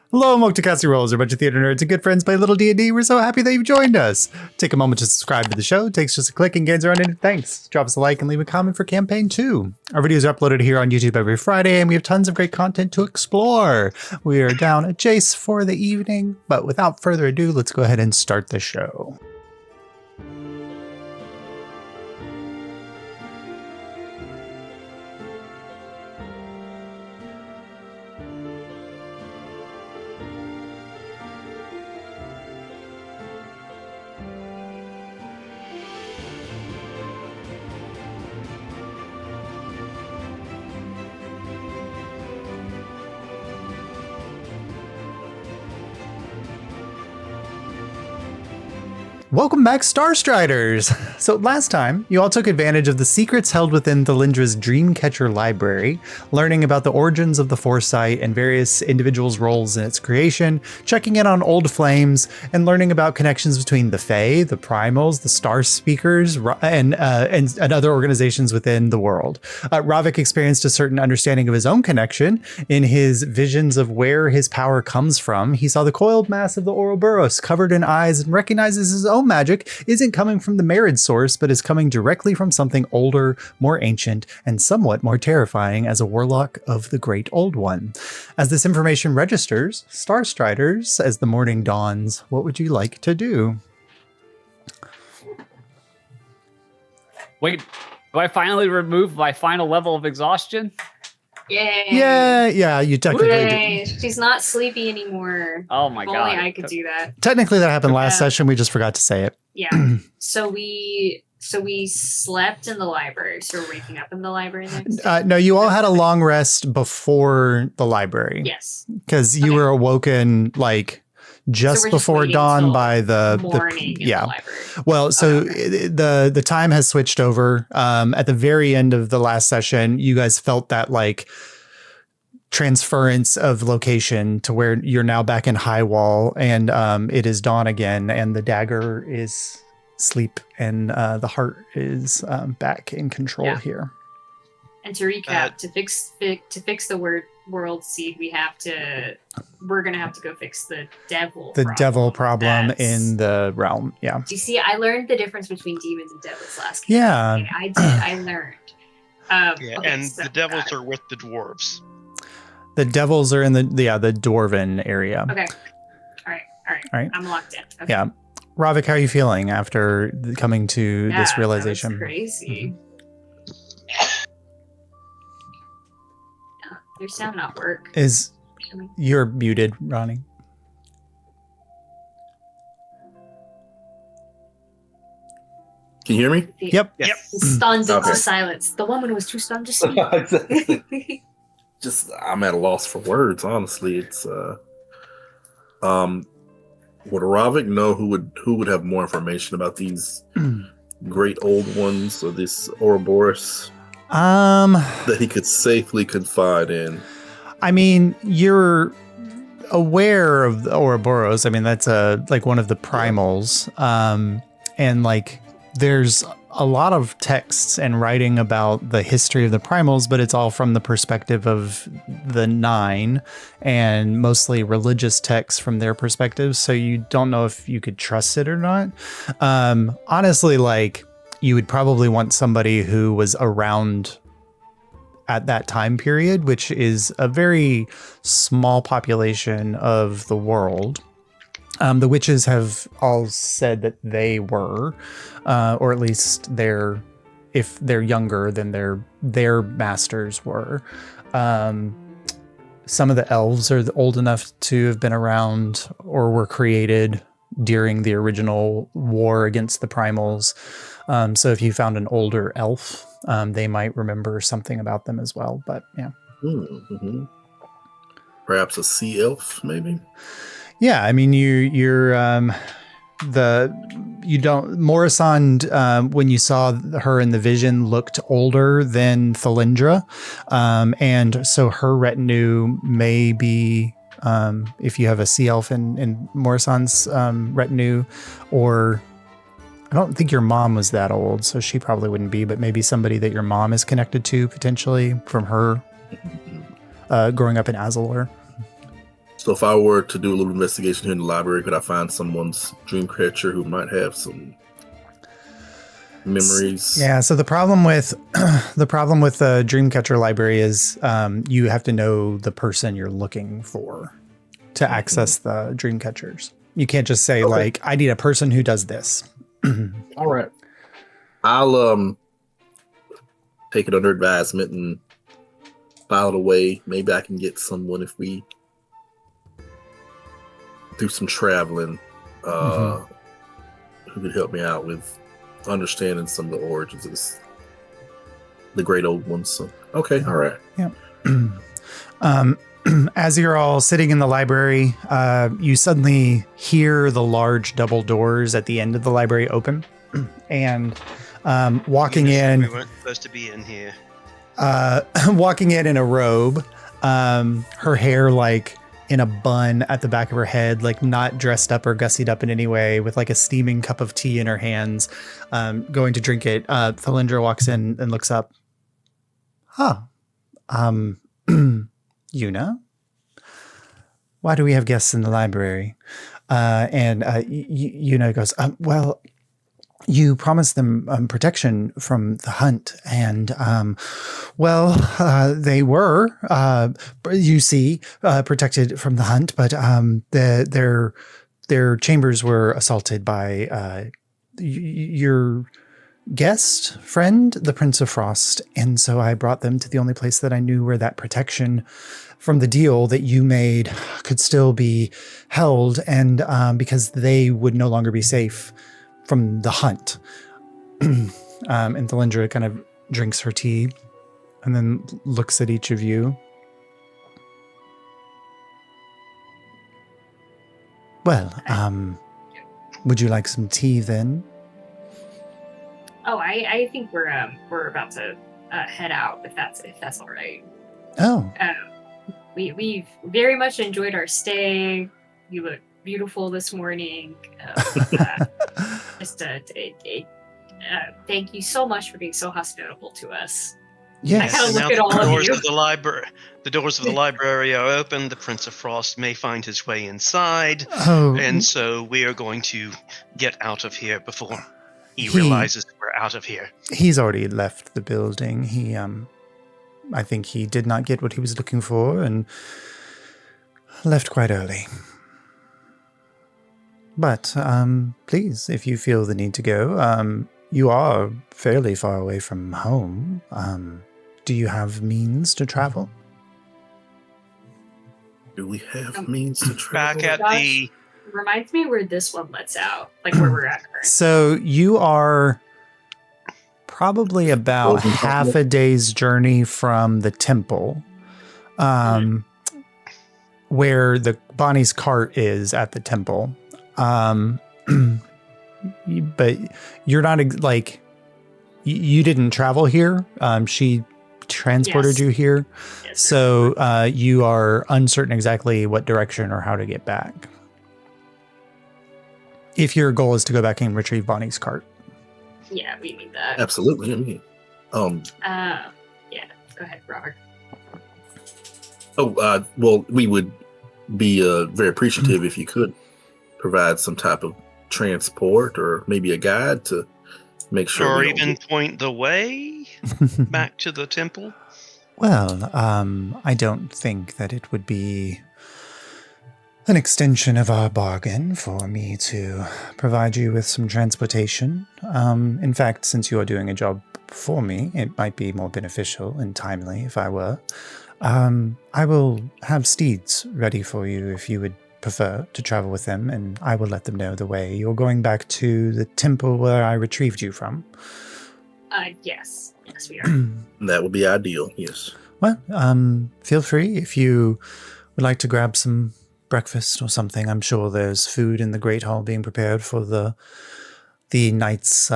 Hello, Moktakasi Rolls, a bunch of theater nerds and good friends play a little D&D. We're so happy that you've joined us. Take a moment to subscribe to the show. It takes just a click and gains our unending thanks. Drop us a like and leave a comment for campaign 2. Our videos are uploaded here on YouTube every Friday, and we have tons of great content to explore. We are down at Jace for the evening, but without further ado, let's go ahead and start the show. Welcome back, Starstriders! So last time, you all took advantage of the secrets held within Thalindra's Dreamcatcher library, learning about the origins of the Foresight and various individuals' roles in its creation, checking in on old flames, and learning about connections between the Fae, the Primals, the Star Speakers, and other organizations within the world. Ravik experienced a certain understanding of his own connection in his visions of where his power comes from. He saw the coiled mass of the Ouroboros covered in eyes and recognizes his own magic isn't coming from the married source, but is coming directly from something older, more ancient, and somewhat more terrifying as a warlock of the Great Old One. As this information registers, Starstriders, as the morning dawns, what would you like to do? Wait, do I finally remove my final level of exhaustion? Yay! Yeah, you technically Yay. did. She's not sleepy anymore. Oh my If god. only I could do that. Technically that happened last session, we just forgot to say it. Yeah. So we slept in the library. So we're waking up in the library next. No, you all had a long rest before the library. Yes. Because you were awoken like just we're before waiting dawn till by the morning in yeah. the library. Well, so Okay. the time has switched over. At the very end of the last session, you guys felt that like transference of location to where you're now back in High Wall, and it is dawn again, and the dagger is sleep, and the heart is back in control here. And to recap, to fix the world seed, we're gonna have to go fix the devil. Devil problem in the realm. Yeah. Do you see? I learned the difference between demons and devils last campaign. Yeah. Okay, I did. I learned. Yeah, okay, and so the devils are with the dwarves. The devils are in the dwarven area. Okay. All right. I'm locked in. Okay. Yeah. Ravik, how are you feeling after coming to this realization? That's crazy. Your sound not work. You're muted, Ronnie. Can you hear me? Yep. Stunned into Okay. silence. The woman was too stunned to speak. Just I'm at a loss for words, honestly. It's would Ravik know who would have more information about these great old ones or this Ouroboros that he could safely confide in? I mean, you're aware of the Ouroboros. I mean, that's like one of the primals. And like there's a lot of texts and writing about the history of the primals, but it's all from the perspective of the 9 and mostly religious texts from their perspective. So you don't know if you could trust it or not. Honestly, like you would probably want somebody who was around at that time period, which is a very small population of the world. The witches have all said that they were, or at least if they're younger than their masters were. Some of the elves are old enough to have been around or were created during the original war against the primals. So if you found an older elf, they might remember something about them as well. But yeah. Mm-hmm. Perhaps a sea elf, maybe? Yeah, I mean, Morrisand, when you saw her in the vision, looked older than Thalindra. And so her retinue may be, if you have a sea elf in Morrisand's retinue, or I don't think your mom was that old, so she probably wouldn't be, but maybe somebody that your mom is connected to potentially from her growing up in Azalor. So if I were to do a little investigation here in the library, could I find someone's dream catcher who might have some memories? Yeah, so the problem with the Dreamcatcher library is you have to know the person you're looking for to access the Dreamcatchers. You can't just say like, I need a person who does this. All right. I'll take it under advisement and file it away. Maybe I can get someone if we do some traveling who could help me out with understanding some of the origins of the great old ones. So, okay, all right. Yeah. As you're all sitting in the library, you suddenly hear the large double doors at the end of the library open, and walking in. We weren't supposed to be in here. Walking in a robe, her hair like in a bun at the back of her head, like not dressed up or gussied up in any way, with like a steaming cup of tea in her hands, going to drink it. Thalindra walks in and looks up. Yuna? Why do we have guests in the library? And Yuna goes, well, you promised them protection from the hunt, and they were, you see, protected from the hunt, but their chambers were assaulted by your guest friend, the Prince of Frost, and so I brought them to the only place that I knew where that protection from the deal that you made could still be held, and because they would no longer be safe from the hunt. And Thalindra kind of drinks her tea and then looks at each of you. Well, would you like some tea then? Oh, I think we're about to head out if that's all right. Oh. We've very much enjoyed our stay. You look beautiful this morning. Thank you so much for being so hospitable to us. Yes. I kind of look at all of you. The doors of the library are open. The Prince of Frost may find his way inside. Oh. And so we are going to get out of here before he realizes we're out of here. He's already left the building. I think he did not get what he was looking for and left quite early. But please, if you feel the need to go, you are fairly far away from home. Do you have means to travel? Do we have means to travel? Back at the... Reminds me where this one lets out, like where we're at currently. So you are probably about half a day's journey from the temple, where the Bonnie's cart is at the temple. But you're not like you didn't travel here. She transported you here, yes, so you are uncertain exactly what direction or how to get back. If your goal is to go back and retrieve Bonnie's cart. Yeah, we need that. Absolutely. I mean, yeah. Go ahead, Robert. Well, we would be very appreciative if you could provide some type of transport or maybe a guide to make sure. Or even point the way back to the temple. Well, I don't think that it would be an extension of our bargain for me to provide you with some transportation. In fact, since you are doing a job for me, it might be more beneficial and timely if I were. I will have steeds ready for you if you would prefer to travel with them, and I will let them know the way. You're going back to the temple where I retrieved you from. Yes. Yes, we are. That would be ideal, yes. Well, feel free if you would like to grab some breakfast or something. I'm sure there's food in the Great Hall being prepared for the night's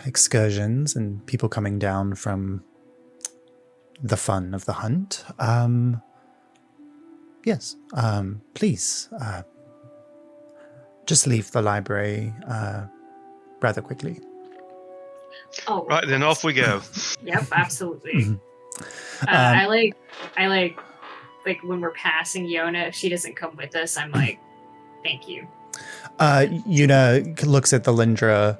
excursions and people coming down from the fun of the hunt. Yes, please, just leave the library rather quickly. Oh, right, then off we go. Yep, absolutely. I like when we're passing Yona, if she doesn't come with us, I'm like, thank you. Yuna looks at Thalindra,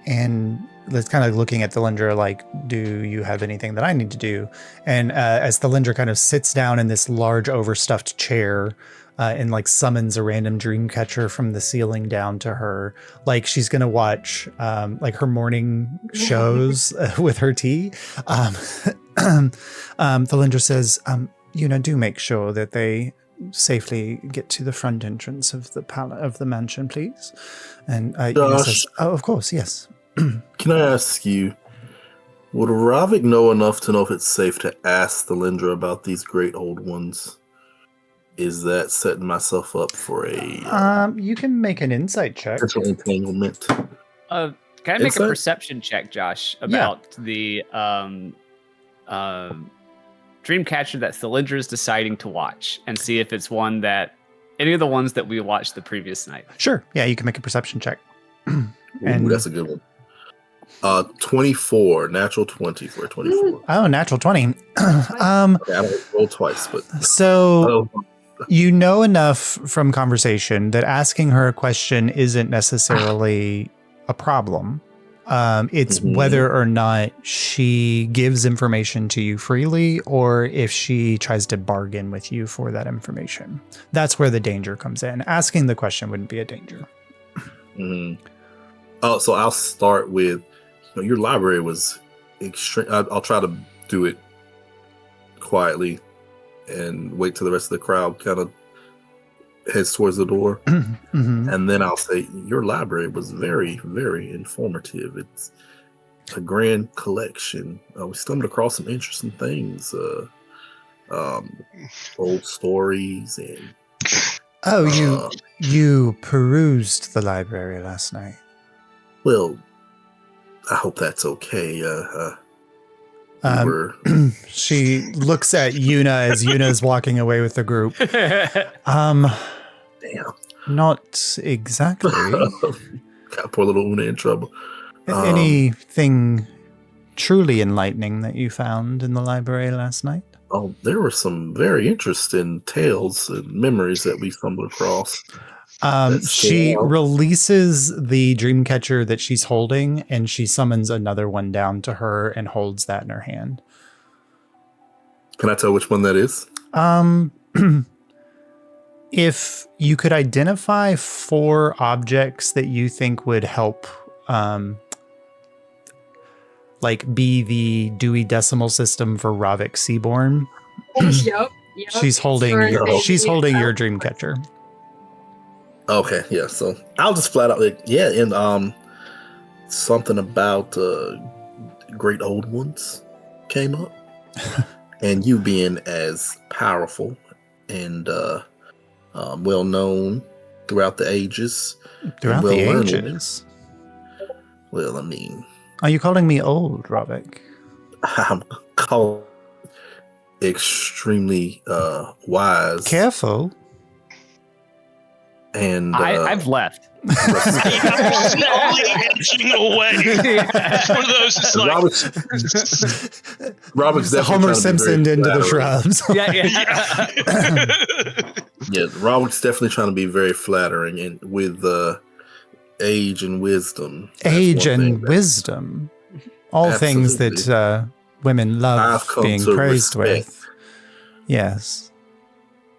and is kind of looking at Thalindra like, do you have anything that I need to do? And as Thalindra kind of sits down in this large overstuffed chair and like summons a random dream catcher from the ceiling down to her, like she's going to watch like her morning shows with her tea. Thalindra says, Yuna, do make sure that they safely get to the front entrance of the mansion, please. And Yuna says, oh, of course, yes. Can I ask you, would Ravik know enough to know if it's safe to ask Thalindra about these great old ones? Is that setting myself up for a... you can make an insight check. potential entanglement? Can I make a Insight? perception check, Josh, about the Dreamcatcher that Thalindra is deciding to watch, and see if it's one that any of the ones that we watched the previous night? Sure. Yeah, you can make a perception check. Ooh, that's a good one. 24, natural 20 for a 24. Oh, natural 20. Okay, I don't roll twice, but So you know enough from conversation that asking her a question isn't necessarily a problem. It's whether or not she gives information to you freely or if she tries to bargain with you for that information. That's where the danger comes in. Asking the question wouldn't be a danger. Oh, so I'll start with, your library was extreme. I'll try to do it quietly and wait till the rest of the crowd kind of heads towards the door. And then I'll say, your library was very, very informative. It's a grand collection. We stumbled across some interesting things, old stories and... Oh, you perused the library last night. Well, I hope that's okay. She looks at Yuna as Yuna's walking away with the group. Damn. Not exactly. Got poor little Una in trouble. Anything truly enlightening that you found in the library last night? Oh, there were some very interesting tales and memories that we stumbled across. She releases the dream catcher that she's holding, and she summons another one down to her and holds that in her hand. Can I tell which one that is? If you could identify 4 objects that you think would help, like be the Dewey Decimal System for Ravik Seaborn. Yep. She's holding your dream catcher. Okay, yeah. So I'll just flat out and something about great old ones came up, and you being as powerful and well known throughout the ages. Throughout the ages. Well, I mean, are you calling me old, Ravik? I'm called extremely wise. Careful. And I've left. Slowly edging away. It's one of those. It's like Robert's definitely Homer Simpson into the shrubs. Yeah, Robert's definitely trying to be very flattering, and with age and wisdom. Age and wisdom, all things that women love being praised with. Yes,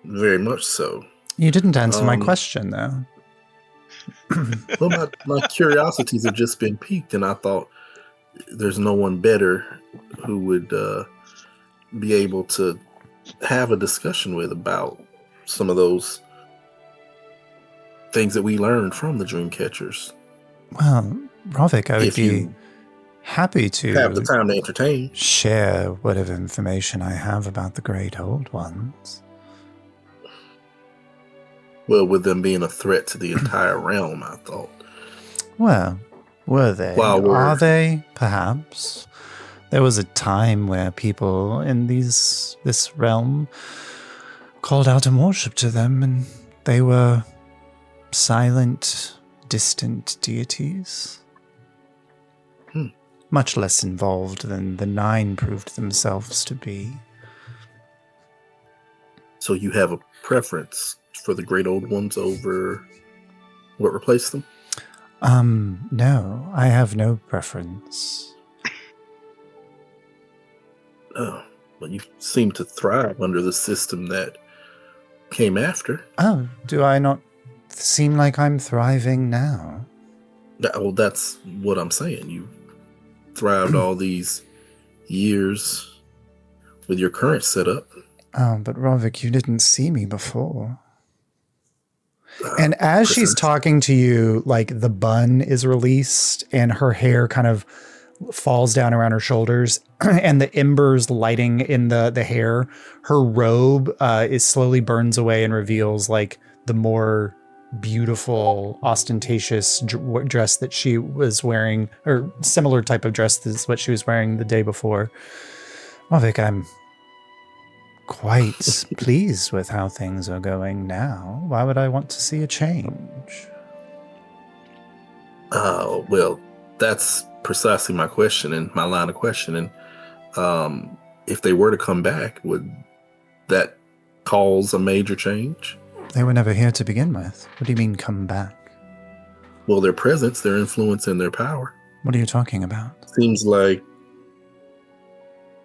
very much so. You didn't answer my question, though. Well, my curiosities have just been piqued, and I thought there's no one better who would be able to have a discussion with about some of those things that we learned from the dream catchers. Well, Ravik, I would be happy to have the time to entertain. Share whatever information I have about the great old ones. Well, with them being a threat to the entire realm, I thought. Well, were they? Are they? Perhaps. There was a time where people in this realm called out and worship to them, and they were silent, distant deities. Much less involved than the 9 proved themselves to be. So you have a preference for the great old ones over what replaced them? No, I have no preference. Oh, well, you seem to thrive under the system that came after. Oh, do I not seem like I'm thriving now? Well, that's what I'm saying. You thrived all these years with your current setup. Oh, but Rovik, you didn't see me before. And as she's talking to you, like the bun is released and her hair kind of falls down around her shoulders and the embers lighting in the hair, her robe is slowly burns away and reveals like the more beautiful, ostentatious dress that she was wearing, or similar type of dress as what she was wearing the day before. Rovik, I'm quite pleased with how things are going now. Why would I want to see a change? Well, that's precisely my question and my line of questioning. If they were to come back, would that cause a major change? They were never here to begin with. What do you mean, come back? Well, their presence, their influence, and their power. What are you talking about? Seems like,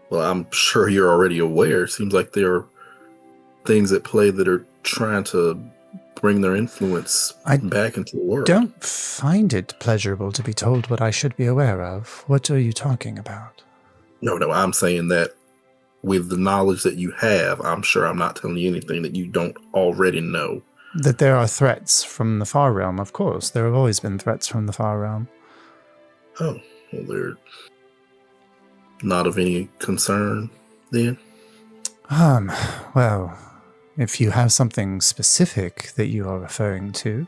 well, I'm sure you're already aware. Seems like there are things at play that are trying to bring their influence back into the world. Don't find it pleasurable to be told what I should be aware of. What are you talking about? No, I'm saying that with the knowledge that you have, I'm sure I'm not telling you anything that you don't already know. That there are threats from the Far Realm, of course. There have always been threats from the Far Realm. Oh, well, they're not of any concern then? Well, if you have something specific that you are referring to.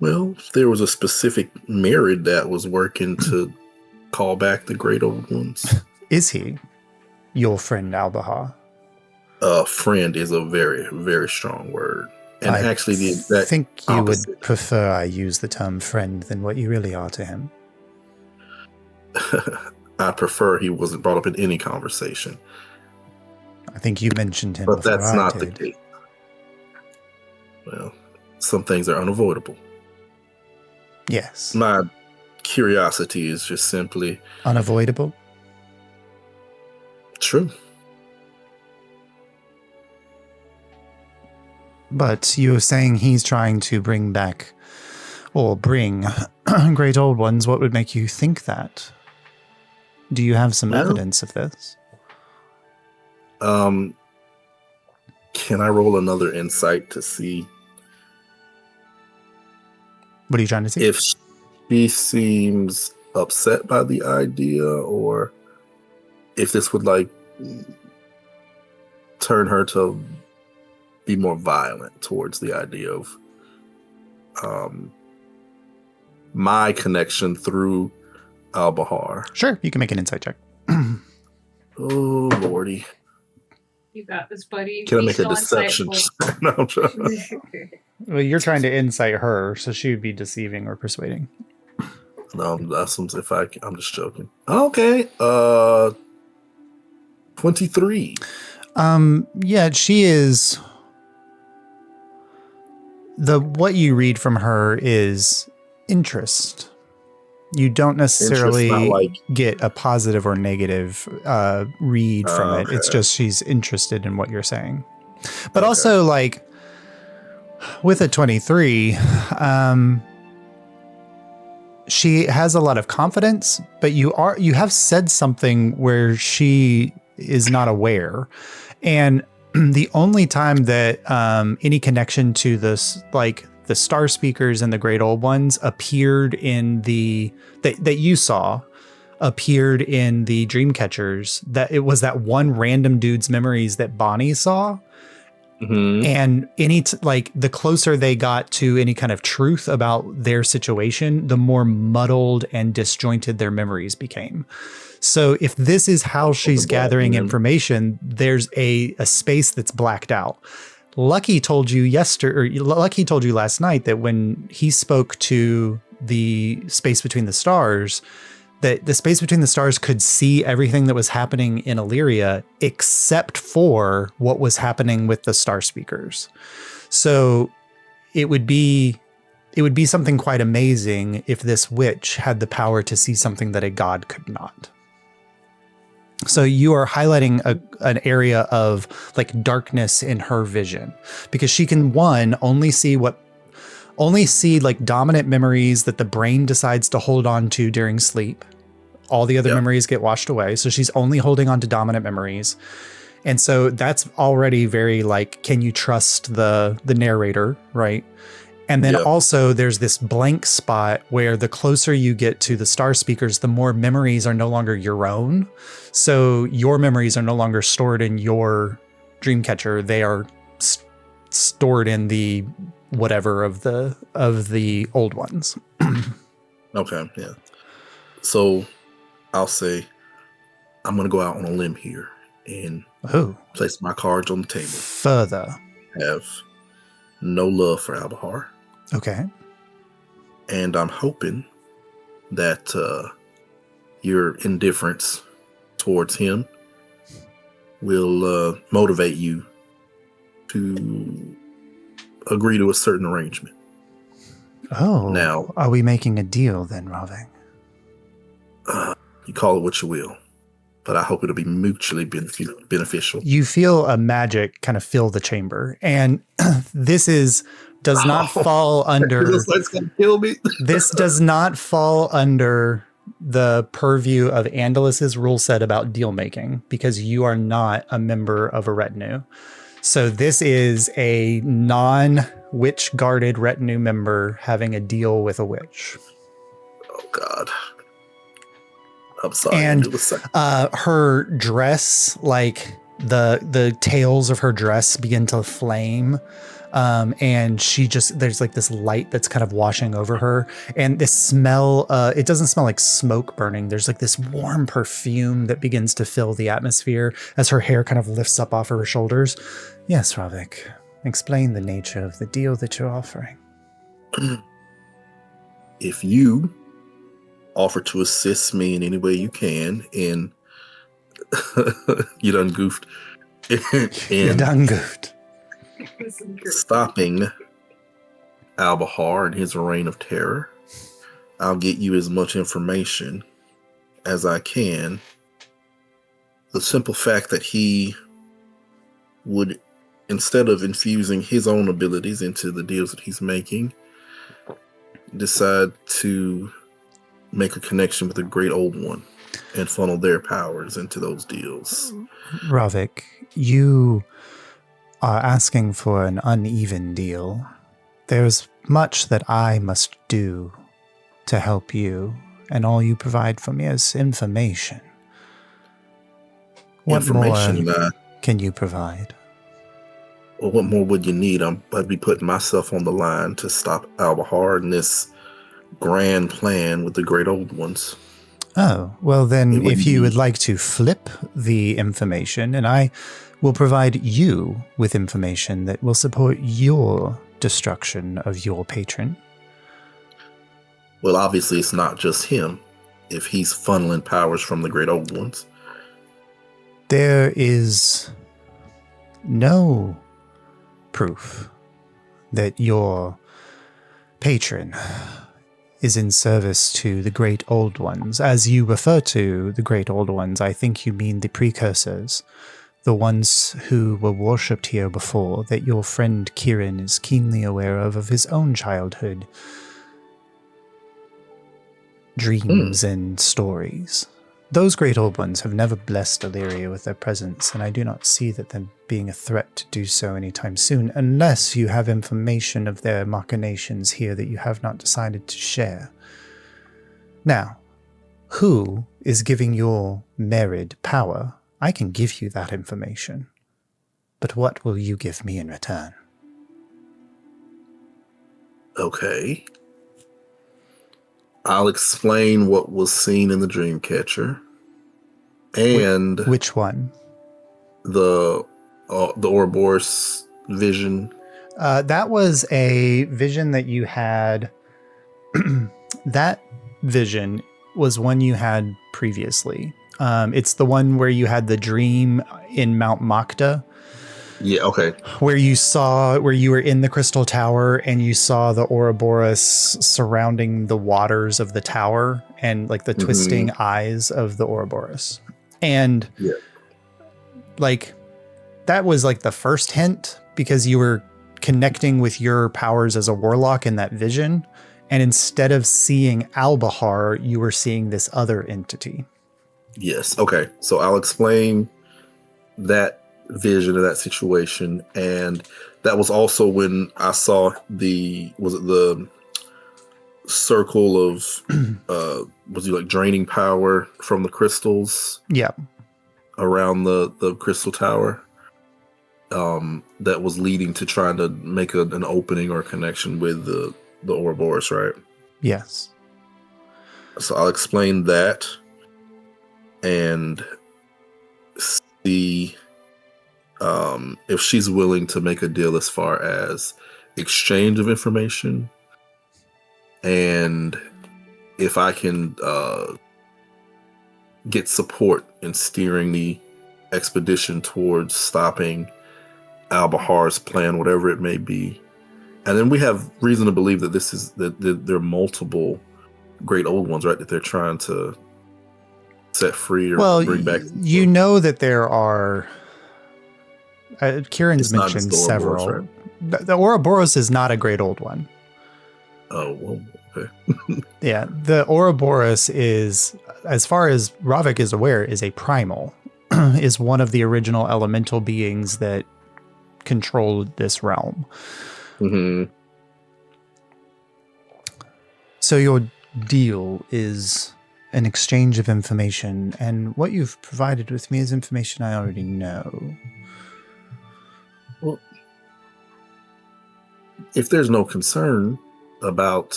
Well, if there was a specific merit that was working to call back the great old ones. Is he your friend Albahar? Friend is a very, very strong word. And I actually the exact think you opposite. would prefer I use the term friend than what you really are to him. I prefer he wasn't brought up in any conversation. I think you mentioned him But before that's I not did. the case. Well, some things are unavoidable. Yes. My curiosity is just simply Unavoidable? true. But you were saying he's trying to bring back, or bring, great old ones. What would make you think that? Do you have some evidence of this? Can I roll another insight to see What are you trying to see? if she seems upset by the idea, or if this would like turn her to be more violent towards the idea of my connection through Albahar. Sure, you can make an insight check. Oh, Lordy. You got this, buddy. Can I Be make a so deception? insightful. No, I'm trying. Well, you're trying to insight her, so she would be deceiving or persuading. No, that's if I'm just joking. Okay. 23. Yeah, she is. What you read from her is interest. You don't necessarily Interest, not like- get a positive or negative read from it. It's Okay. just she's interested in what you're saying. But also, like, with a 23, she has a lot of confidence, but you have said something where she is not aware. And the only time that any connection to this, like the Star Speakers and the Great Old Ones, appeared in that you saw, appeared in the Dreamcatchers, that it was that one random dude's memories that Bonnie saw. Mm-hmm. And the closer they got to any kind of truth about their situation, the more muddled and disjointed their memories became. So if this is how she's gathering information, there's a space that's blacked out. Lucky told you last night that when he spoke to the space between the stars, that the space between the stars could see everything that was happening in Illyria except for what was happening with the star speakers. So it would be something quite amazing if this witch had the power to see something that a god could not. So you are highlighting an area of like darkness in her vision, because she can only see like dominant memories that the brain decides to hold on to during sleep. All the other memories get washed away. So she's only holding on to dominant memories. And so that's already very like, can you trust the narrator, right? And then also there's this blank spot where the closer you get to the star speakers, the more memories are no longer your own. So your memories are no longer stored in your Dreamcatcher. They are stored in the whatever of the old ones. Okay, yeah. So I'll say I'm going to go out on a limb here and place my cards on the table. Further. Have no love for Albahar. Okay. And I'm hoping that your indifference towards him will motivate you to agree to a certain arrangement. Oh, now, are we making a deal then, Ravik? You call it what you will, but I hope it'll be mutually beneficial. You feel a magic kind of fill the chamber, and this does not fall under. It's gonna kill me. This does not fall under the purview of Andalus's rule set about deal making, because you are not a member of a retinue. So this is a non-witch guarded retinue member having a deal with a witch. Oh God. I'm sorry. And her dress, like the tails of her dress begin to flame. And there's like this light that's kind of washing over her, and this smell, it doesn't smell like smoke burning. There's like this warm perfume that begins to fill the atmosphere as her hair kind of lifts up off her shoulders. Yes, Ravik, explain the nature of the deal that you're offering. If you offer to assist me in any way you can, and you done goofed. You done goofed. Stopping Albahar and his reign of terror, I'll get you as much information as I can. The simple fact that he would, instead of infusing his own abilities into the deals that he's making, decide to make a connection with the Great Old One and funnel their powers into those deals. Ravik, you are asking for an uneven deal. There's much that I must do to help you, and all you provide for me is information. What more can you provide? Well, what more would you need? I'd be putting myself on the line to stop Albahar and this grand plan with the Great Old Ones. Oh, well then, if you would like to flip the information, and I will provide you with information that will support your destruction of your patron. Well, obviously it's not just him, if he's funneling powers from the Great Old Ones. There is no proof that your patron is in service to the Great Old Ones. As you refer to the Great Old Ones, I think you mean the precursors, the ones who were worshipped here before, that your friend Kieran is keenly aware of his own childhood dreams and stories. Those Great Old Ones have never blessed Illyria with their presence, and I do not see that them being a threat to do so anytime soon, unless you have information of their machinations here that you have not decided to share. Now, who is giving your married power? I can give you that information, but what will you give me in return? Okay. I'll explain what was seen in the Dreamcatcher. And which one? The Ouroboros vision. That was a vision that you had. That vision was one you had previously. It's the one where you had the dream in Mount Makta, Yeah, okay. where you were in the crystal tower and you saw the Ouroboros surrounding the waters of the tower and like the twisting eyes of the Ouroboros. And like that was like the first hint because you were connecting with your powers as a warlock in that vision. And instead of seeing Albahar, you were seeing this other entity. Yes. Okay. So I'll explain that vision of that situation, and that was also when I saw the circle of was it like draining power from the crystals? Yeah. Around the crystal tower. That was leading to trying to make an opening or a connection with the Ouroboros, right? Yes. So I'll explain that and see if she's willing to make a deal as far as exchange of information, and if I can get support in steering the expedition towards stopping Albahar's plan, whatever it may be. And then we have reason to believe that there are multiple great old ones, right? That they're trying to set free or bring back. You know that there are. Kieran's It's not mentioned just the Ouroboros, several. right? The Ouroboros is not a great old one. Oh, well, okay. Yeah, the Ouroboros is, as far as Ravik is aware, is a primal. Is one of the original elemental beings that controlled this realm. Mm-hmm. So your deal is an exchange of information, and what you've provided with me is information I already know. Well, if there's no concern about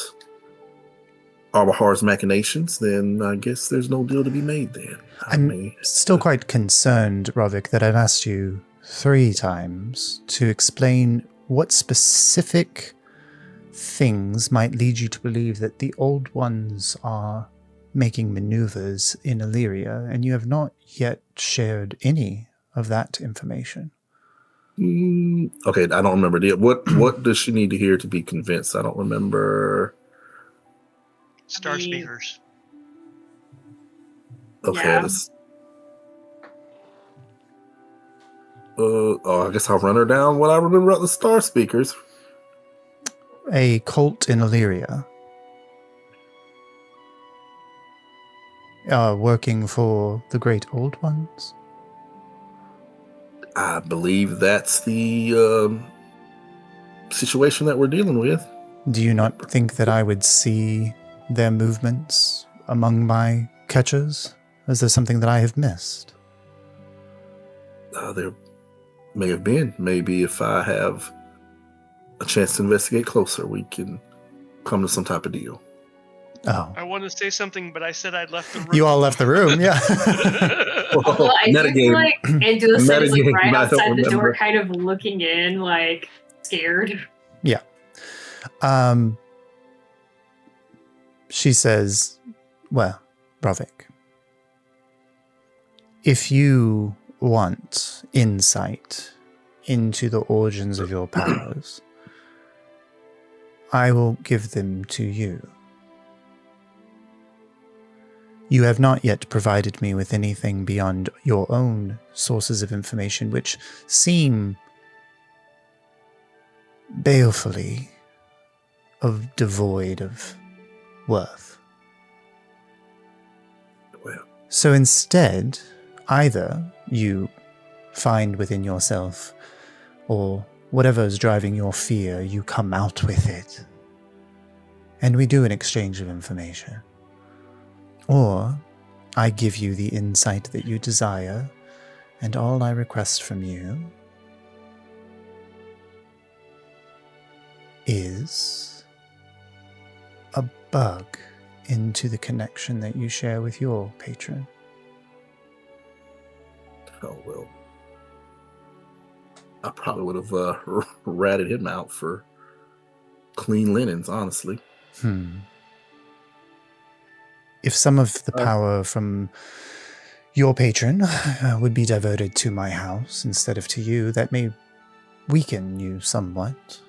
Albahar's machinations, then I guess there's no deal to be made then. I'm still quite concerned, Ravik, that I've asked you 3 times to explain what specific things might lead you to believe that the Old Ones are making maneuvers in Illyria, and you have not yet shared any of that information. Okay, I don't remember. What does she need to hear to be convinced? I don't remember. Star speakers. Okay, Yeah. I guess I'll run her down what I remember about the star speakers. A cult in Illyria. Working for the Great Old Ones? I believe that's the situation that we're dealing with. Do you not think that I would see their movements among my catchers? Is there something that I have missed? There may have been. Maybe if I have a chance to investigate closer, we can come to some type of deal. Oh. I want to say something, but I said I'd left the room. You all left the room, yeah. Well, I do feel like Angela said is like Metagame, right I don't outside the door, remember. kind of looking in, like scared. Yeah. She says, well, Ravik, if you want insight into the origins of your powers, I will give them to you. You have not yet provided me with anything beyond your own sources of information, which seem balefully devoid of worth. Well, So instead, either you find within yourself, or whatever is driving your fear, you come out with it, and we do an exchange of information. Or I give you the insight that you desire, and all I request from you is a bug into the connection that you share with your patron. oh well. I probably would have ratted him out for clean linens, honestly. if some of the power from your patron would be diverted to my house instead of to you, that may weaken you somewhat.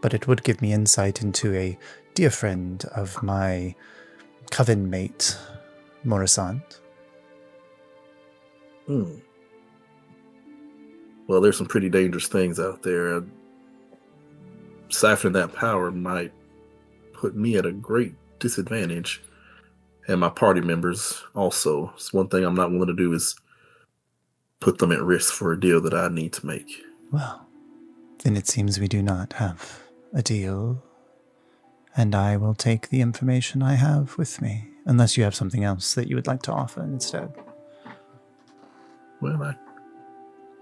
But it would give me insight into a dear friend of my coven mate, Morrisant. Well, there's some pretty dangerous things out there. Siphoning that power might put me at a great disadvantage. And my party members also. It's one thing I'm not willing to do is put them at risk for a deal that I need to make. Well, then it seems we do not have a deal. And I will take the information I have with me, unless you have something else that you would like to offer instead. Well,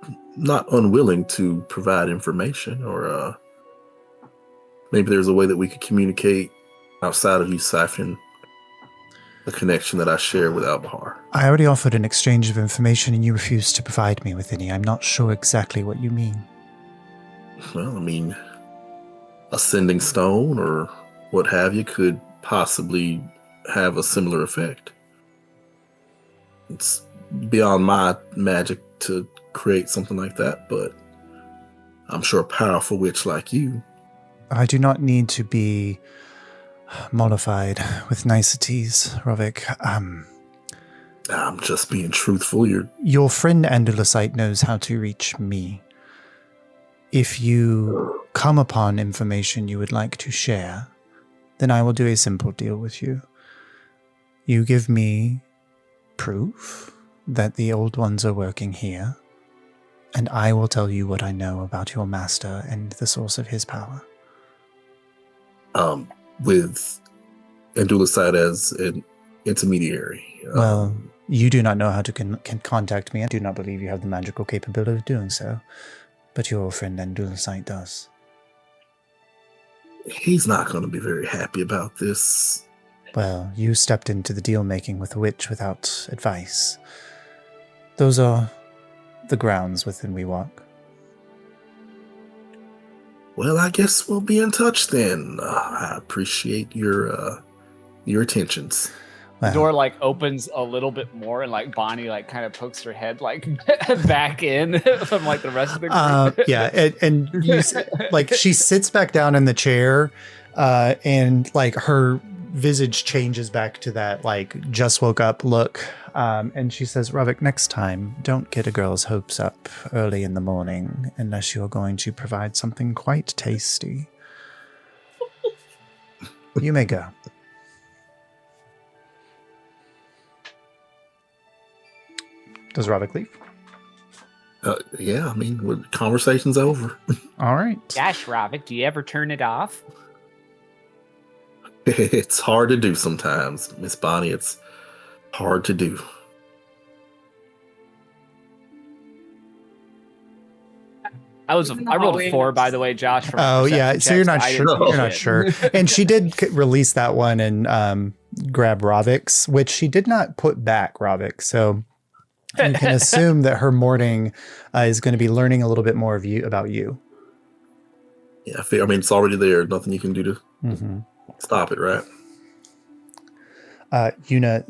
I'm not unwilling to provide information, or maybe there's a way that we could communicate outside of you siphoning the connection that I share with Albahar. I already offered an exchange of information and you refused to provide me with any. I'm not sure exactly what you mean. Well, I mean, a sending stone or what have you could possibly have a similar effect. It's beyond my magic to create something like that, but I'm sure a powerful witch like you. I do not need to be mollified with niceties, Rovik. I'm just being truthful. Your friend Andalusite knows how to reach me. If you come upon information you would like to share, then I will do a simple deal with you. You give me proof that the old ones are working here, and I will tell you what I know about your master and the source of his power. With Andalusite as an intermediary. Well, you do not know how to can contact me. I do not believe you have the magical capability of doing so, but your friend Andalusite does. He's not going to be very happy about this. Well, you stepped into the deal-making with a witch without advice. Those are the grounds within we walk. Well, I guess we'll be in touch then. I appreciate your attentions. Well, The door like opens a little bit more, and like Bonnie like kind of pokes her head like back in from like the rest of the group. yeah, and you, like she sits back down in the chair, and like her visage changes back to that like just woke up look, and she says, "Rovik, next time, don't get a girl's hopes up early in the morning unless you're going to provide something quite tasty. You may go." Does Rovik leave? Yeah, I mean, conversation's over. All right. Gosh, Rovik, do you ever turn it off? It's hard to do sometimes, Miss Bonnie. It's hard to do. I rolled a 4, by the way, Josh. For Oh yeah, perception so you're not checks. I sure. didn't see You're not shit. sure. And she did release that one and grab Rovik's, which she did not put back Rovik. So you can assume that her morning is going to be learning a little bit more about you. Yeah, I mean, it's already there. Nothing you can do to Mm-hmm. stop it, right? Una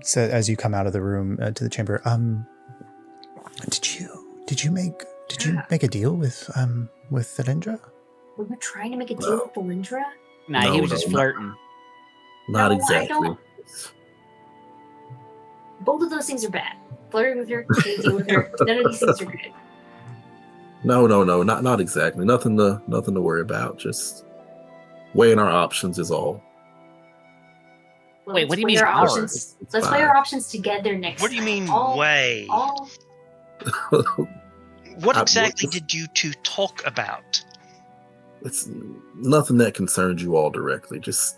said as you come out of the room to the chamber, did you make a deal with Thalindra? We were trying to make a deal with Thalindra? Nah, he No, was just no. flirting. Not No, I exactly. don't. Both of those things are bad. Flirting with her, making a deal with her, none of these things are good. No, not exactly. Nothing to worry about. Just weighing our options is all. Well, Wait, what do you let's mean weigh our ours? options? It's Let's fine. weigh our options together next What do you time. mean, All- way? all- What I- exactly did you two talk about? It's nothing that concerns you all directly. Just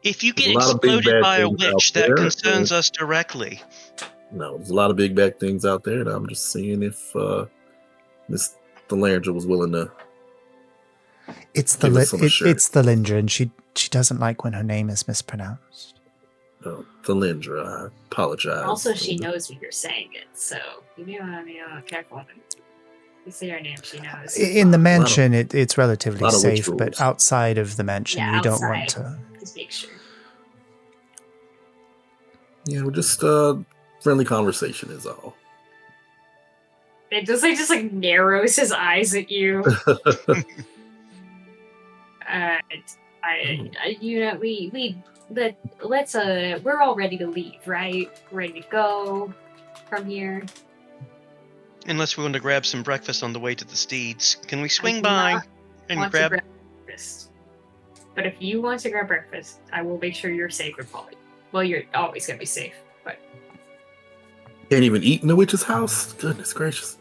If you There's get a lot of big exploded bad by a things out witch, that there, concerns and- us directly. there's a lot of big bad things out there, and I'm just seeing if Miss Thalindra was willing to. It's Give us some assurance. it's Thalindra, and she doesn't like when her name is mispronounced. Thalindra, I apologize. Also, she knows when you're saying it, so you may want to be careful when you say her name. She knows. In the mansion, it's relatively lot of witch safe, but rules. outside of the mansion, Yeah, you don't want outside. to. Just make sure. Yeah, we're just friendly conversation is all. It just like narrows his eyes at you. We're all ready to leave, right? Ready to go from here. Unless we want to grab some breakfast on the way to the steeds. Can we swing do by not and want to grab... grab breakfast. But if you want to grab breakfast, I will make sure you're safe with Polly. Well, you're always gonna be safe, but Can't even eat in the witch's house? Goodness gracious.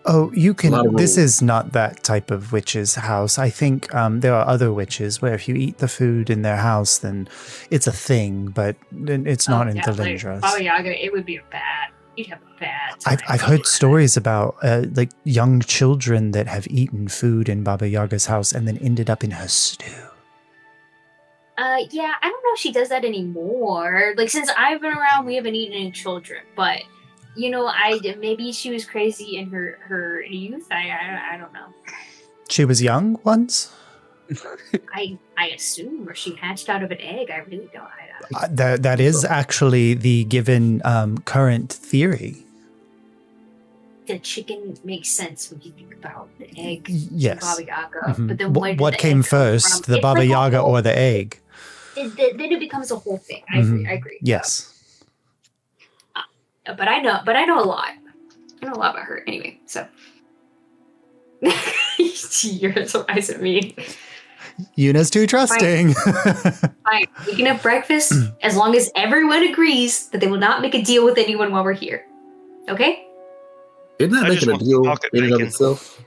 Oh, you A lot can. of This rules. is not that type of witch's house. I think there are other witches where if you eat the food in their house, then it's a thing, but it's not in Thalindra's. Baba Yaga, it would be you'd have a bad time. I've heard stories about like young children that have eaten food in Baba Yaga's house and then ended up in her stew. Yeah, I don't know if she does that anymore. Like, since I've been around, we haven't eaten any children, but maybe she was crazy in her youth. I don't know. She was young once? I assume, or she hatched out of an egg. I really don't. That is actually the given current theory. The chicken makes sense when you think about the egg. Yes. Baba Yaga. Mhm. But then where did What the came egg come first, from? the It's Baba like a Yaga whole- or the egg? Then it becomes a whole thing. I agree. Yes. But I know a lot. I know a lot about her anyway. So you're surprised at me. Yuna's too trusting. Fine, we can have breakfast as long as everyone agrees that they will not make a deal with anyone while we're here. Okay? Isn't that I just making a want some deal pocket in and of bacon. itself?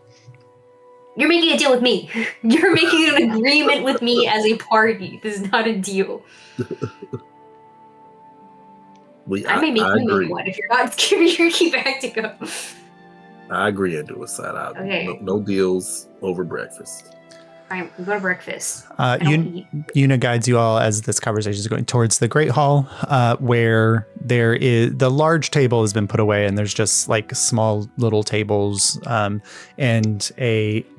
You're making a deal with me. You're making an agreement with me as a party. This is not a deal. I may make I you agree. make one if you're not giving your key back to go. I agree, Andrew. Okay. No deals over breakfast. Fine, we go to breakfast. I don't eat. Yuna guides you all as this conversation is going towards the Great Hall, where there is the large table has been put away, and there's just like small little tables, and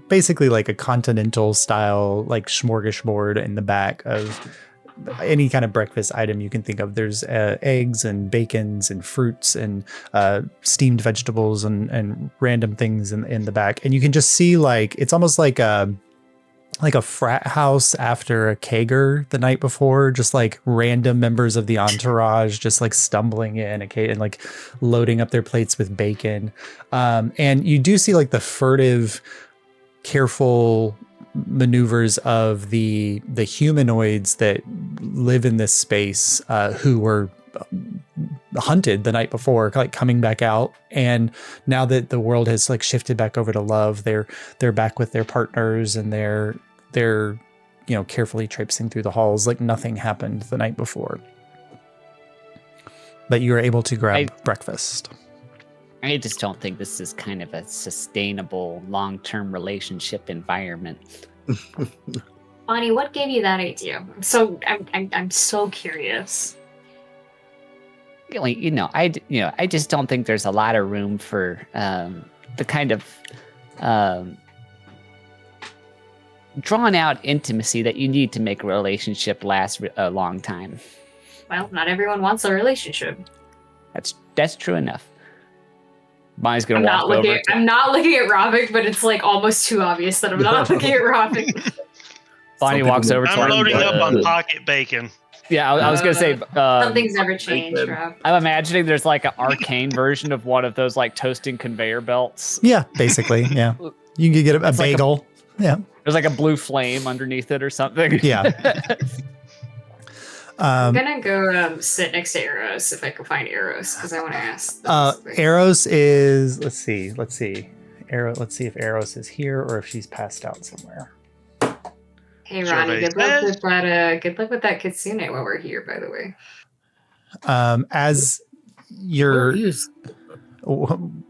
basically like a continental style like smorgasbord in the back of any kind of breakfast item you can think of. There's eggs and bacons and fruits and steamed vegetables and random things in the back, and you can just see like it's almost like a frat house after a kegger the night before, just like random members of the entourage just like stumbling in and like loading up their plates with bacon. And you do see like the furtive, careful maneuvers of the humanoids that live in this space, who were hunted the night before, like coming back out. And now that the world has like shifted back over to love, they're back with their partners, and they're carefully traipsing through the halls like nothing happened the night before. But you were able to grab breakfast. I just don't think this is kind of a sustainable long-term relationship environment. Bonnie, what gave you that idea? I'm so curious. Really, I just don't think there's a lot of room for the kind of drawn out intimacy that you need to make a relationship last a long time. Well, not everyone wants a relationship. That's true enough. Bonnie's gonna I'm walk not over. I'm not looking at Ravik, but it's like almost too obvious that I'm not looking at Ravik. Bonnie walks over to I'm loading up on Good. pocket bacon. Yeah, I was gonna say. Something's never changed, Bacon. Rav. I'm imagining there's like an arcane version of one of those like toasting conveyor belts. Yeah, basically. Yeah. You can get a It's like a- bagel. Yeah. There's like a blue flame underneath it or something. Yeah. I'm gonna go sit next to Eros if I can find Eros because I want to ask. Eros is let's see if Eros is here or if she's passed out somewhere. Hey Ronnie, Survey good luck says- with that. Good luck with that kitsune while we're here. By the way, As you're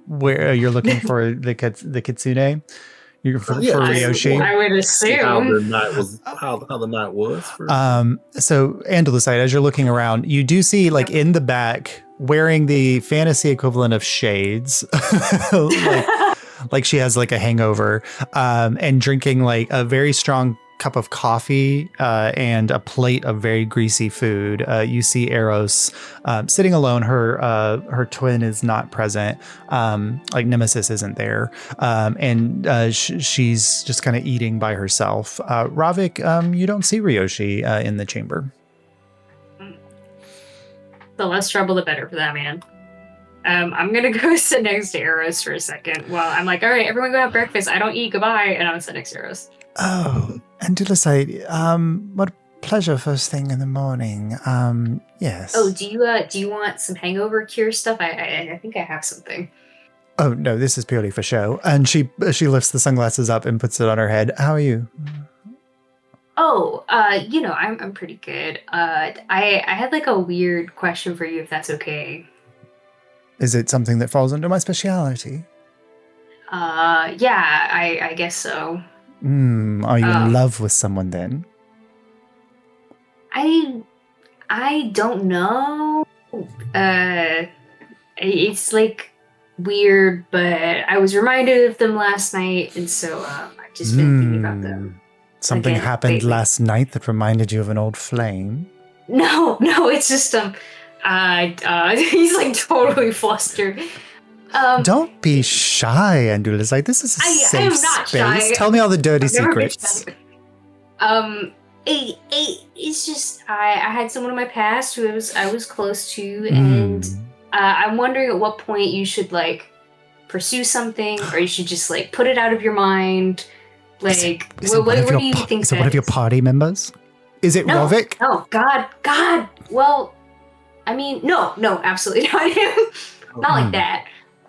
where you're looking for the kitsune, you're for Ryoshi. I would How assume. the night was. How the night was. For So Andalusite, as you're looking around, you do see like in the back wearing the fantasy equivalent of shades, like she has like a hangover, and drinking like a very strong cup of coffee and a plate of very greasy food, you see Eros sitting alone. Her twin is not present. Like Nemesis isn't there, and she's just kind of eating by herself. Ravik, you don't see Ryoshi in the chamber. The less trouble, the better for that man. I'm gonna go sit next to Eros for a second. Well, I'm like, all right, everyone go have breakfast. I don't eat. Goodbye. And I'm gonna sit next to Eros. Oh, and Dulasite, what a pleasure first thing in the morning. Yes. Oh, do you want some hangover cure stuff? I think I have something. Oh no, this is purely for show. And she lifts the sunglasses up and puts it on her head. How are you? Oh, I'm pretty good. I had like a weird question for you, if that's okay. Is it something that falls under my speciality? Yeah, I guess so. Are you in love with someone then? I don't know. It's like weird, but I was reminded of them last night, and so I've just been thinking about them. Something again, happened lately. last night that reminded you of an old flame? No, it's just he's like totally flustered. Don't be shy, Andulazite. This is a I safe am not space. shy. Tell me all the dirty I've never been secrets. shy. It's just I had someone in my past who I was close to, and I'm wondering at what point you should like pursue something, or you should just like put it out of your mind. Like, what do you think? Is it one of your party members? Is it Rovik? No, God. Well, I mean, no, absolutely not him. Not like that.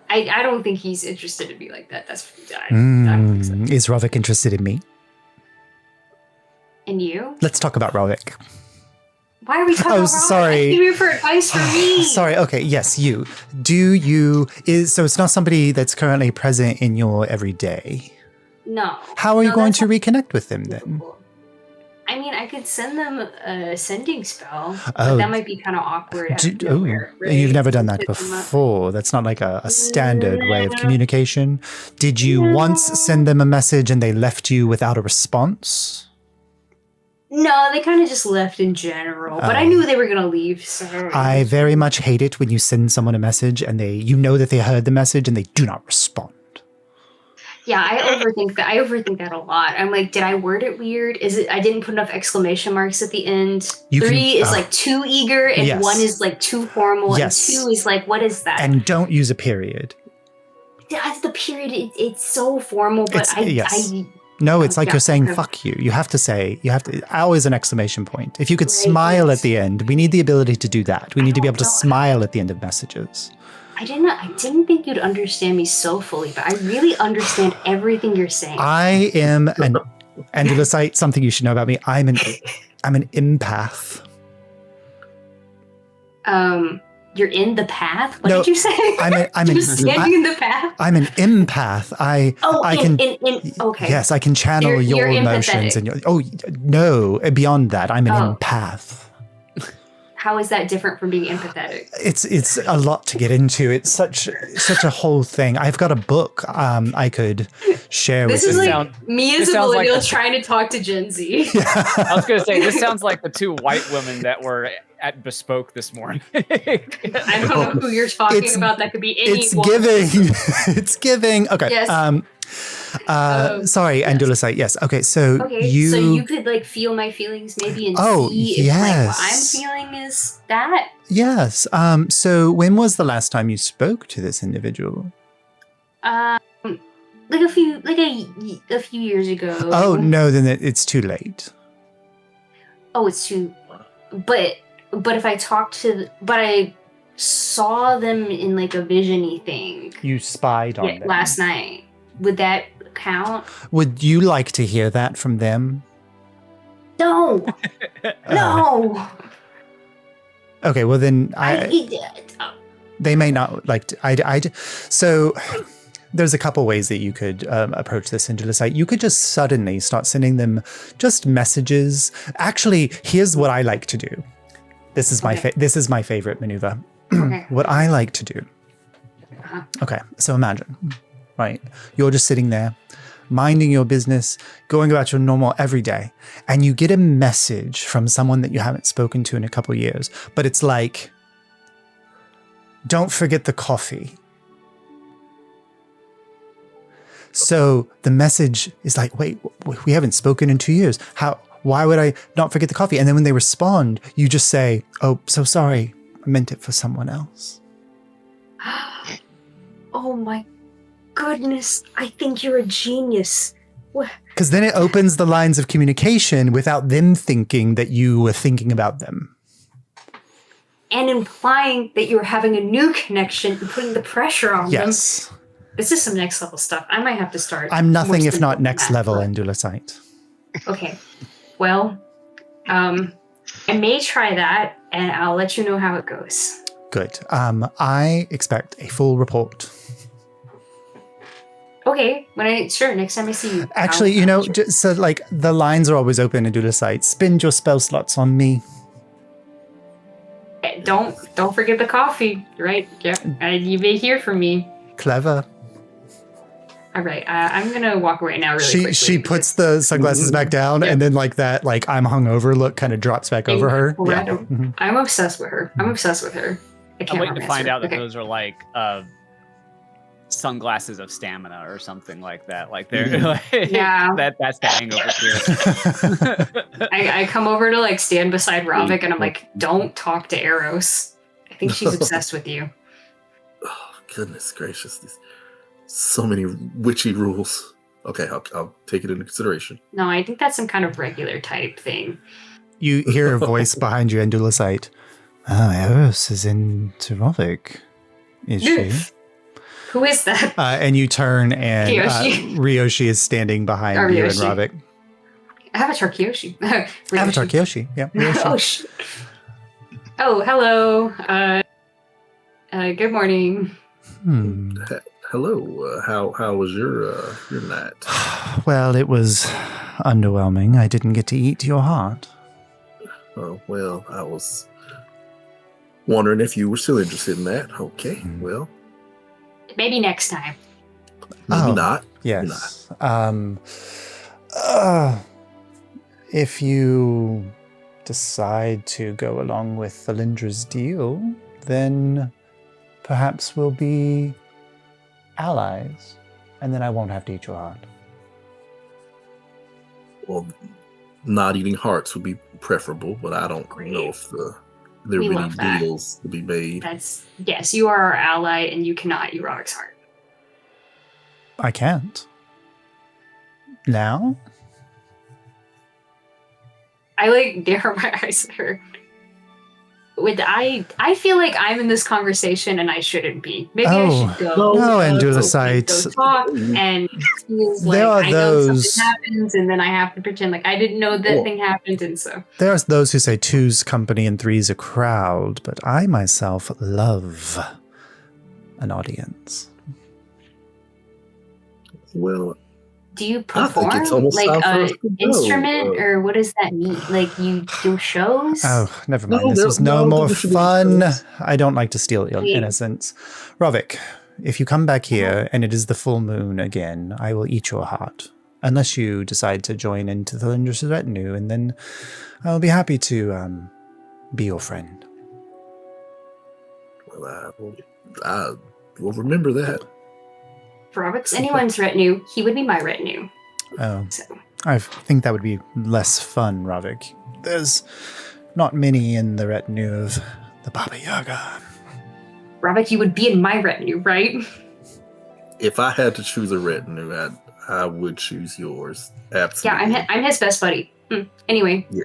I don't think he's interested in me like that. I don't think so. Is Rovik interested in me? And you? Let's talk about Rovik. Why are we talking about Rovik? Sorry. I came here for advice for me. Sorry, okay, yes, you. So it's not somebody that's currently present in your everyday? No. How are you going to reconnect with them then? I mean, I could send them a sending spell, Oh. but that might be kind of awkward. Out of nowhere, right? You've never done that Hit them up. before. That's not like a standard way of communication. Did you once send them a message and they left you without a response? No, they kind of just left in general, but I knew they were going to leave, so... I very much hate it when you send someone a message and you know that they heard the message and they do not respond. Yeah, I overthink that a lot. I'm like, did I word it weird? Is it I didn't put enough exclamation marks at the end? 3 is like too eager, and yes. 1 is like too formal, Yes. and 2 is like, what is that? And don't use a period. The period, it's so formal, but No, it's like yeah, you're saying okay. fuck you. You have to always an exclamation point. If you could Right, smile yes. at the end, we need the ability to do that. We need to be able to smile at the end of messages. I didn't think you'd understand me so fully, but I really understand everything you're saying. I am an Angelusite, something you should know about me. I'm an empath. You're in the path? What No, did you say? You're standing in the path? I'm an empath. Okay. Yes, I can channel your you're emotions empathetic. and no, beyond that, I'm an empath. How is that different from being empathetic? It's a lot to get into. It's such a whole thing. I've got a book I could share with you. This is like me as a millennial trying to talk to Gen Z. I was going to say, this sounds like the 2 white women that were at Bespoke this morning. I don't know who you're talking about. That could be anyone. It's giving. It's giving. Okay. Yes. Sorry, yes. Andulasite. Yes. Okay. So so you could like feel my feelings maybe and see if like what I'm feeling is that. Yes. So when was the last time you spoke to this individual? Like a few years ago. Oh no, then it's too late. Oh, it's too. But if I but I saw them in like a vision-y thing. You spied on them last night. Would that count? Would you like to hear that from them? No. No. Okay, well then they may not like to, so there's a couple ways that you could approach this Angelusite. You could just suddenly start sending them just messages. Actually, here's what I like to do. This is my favorite maneuver. Okay. What I like to do. Okay, so imagine, right? You're just sitting there minding your business, going about your normal everyday, and you get a message from someone that you haven't spoken to in a couple years, but it's like, don't forget the coffee. So the message is like, wait, we haven't spoken in 2 years. Why would I not forget the coffee? And then when they respond, you just say, oh, so sorry. I meant it for someone else. Oh my goodness. I think you're a genius. Because then it opens the lines of communication without them thinking that you were thinking about them. And implying that you're having a new connection and putting the pressure on them. Yes. This is some next level stuff. I might have to start. I'm nothing if not next level Endulacite. Okay. Well, I may try that, and I'll let you know how it goes. Good. I expect a full report. Okay. Sure, next time I see you. Actually, so like the lines are always open in Endulacite. Spend your spell slots on me. Don't forget the coffee, right? Yeah, you may hear from me. Clever. All right, I'm gonna walk away now. Really quickly. She puts the sunglasses back down, and then like that, like I'm hungover look kind of drops back over her. Yeah. Mm-hmm. I'm obsessed with her. I can't I'm waiting to find out that okay. those are like sunglasses of stamina or something like that. Like they're like, yeah. That's the hangover here. I come over to like stand beside Ravik, and I'm like, don't talk to Eros. I think she's obsessed with you. Oh, goodness gracious. So many witchy rules. Okay, I'll take it into consideration. No, I think that's some kind of regular type thing. You hear a voice behind you, Endulacite. Oh, Eros is into Ravik. Is she? Who is that? And you turn, and Ryoshi is standing behind you and Ryoshi. Ravik. Avatar Kyoshi. Avatar Kyoshi, yeah. Ryoshi. Oh, hello. Good morning. Hello. How was your night? Well, it was underwhelming. I didn't get to eat your heart. Oh, well, I was wondering if you were still interested in that. Okay, well. Maybe next time. Maybe not. Yes. Maybe not. If you decide to go along with Thalindra's deal, then perhaps we'll be allies, and then I won't have to eat your heart. Well, not eating hearts would be preferable, but I don't know if there are any deals to be made. Yes, you are our ally, and you cannot eat Ravik's heart. I can't. Now? I narrow my eyes at her. I feel like I'm in this conversation and I shouldn't be. Maybe I should go. No, Endulacite. Go talk, and it feels like I know something happens, and then I have to pretend like I didn't know that thing happened, and so. There are those who say two's company and three's a crowd, but I myself love an audience. Well, do you perform like an instrument, or what does that mean? Like you do shows? Oh, never mind. This was no more fun. I don't like to steal your innocence. Ravik, if you come back here and it is the full moon again, I will eat your heart. Unless you decide to join into Thalindra's retinue, and then I'll be happy to be your friend. Well, I will remember that. If Robert's anyone's retinue, he would be my retinue. Oh, so. I think that would be less fun, Ravik. There's not many in the retinue of the Baba Yaga. Ravik, you would be in my retinue, right? If I had to choose a retinue, I would choose yours. Absolutely. Yeah, I'm his best buddy. Anyway. Yeah,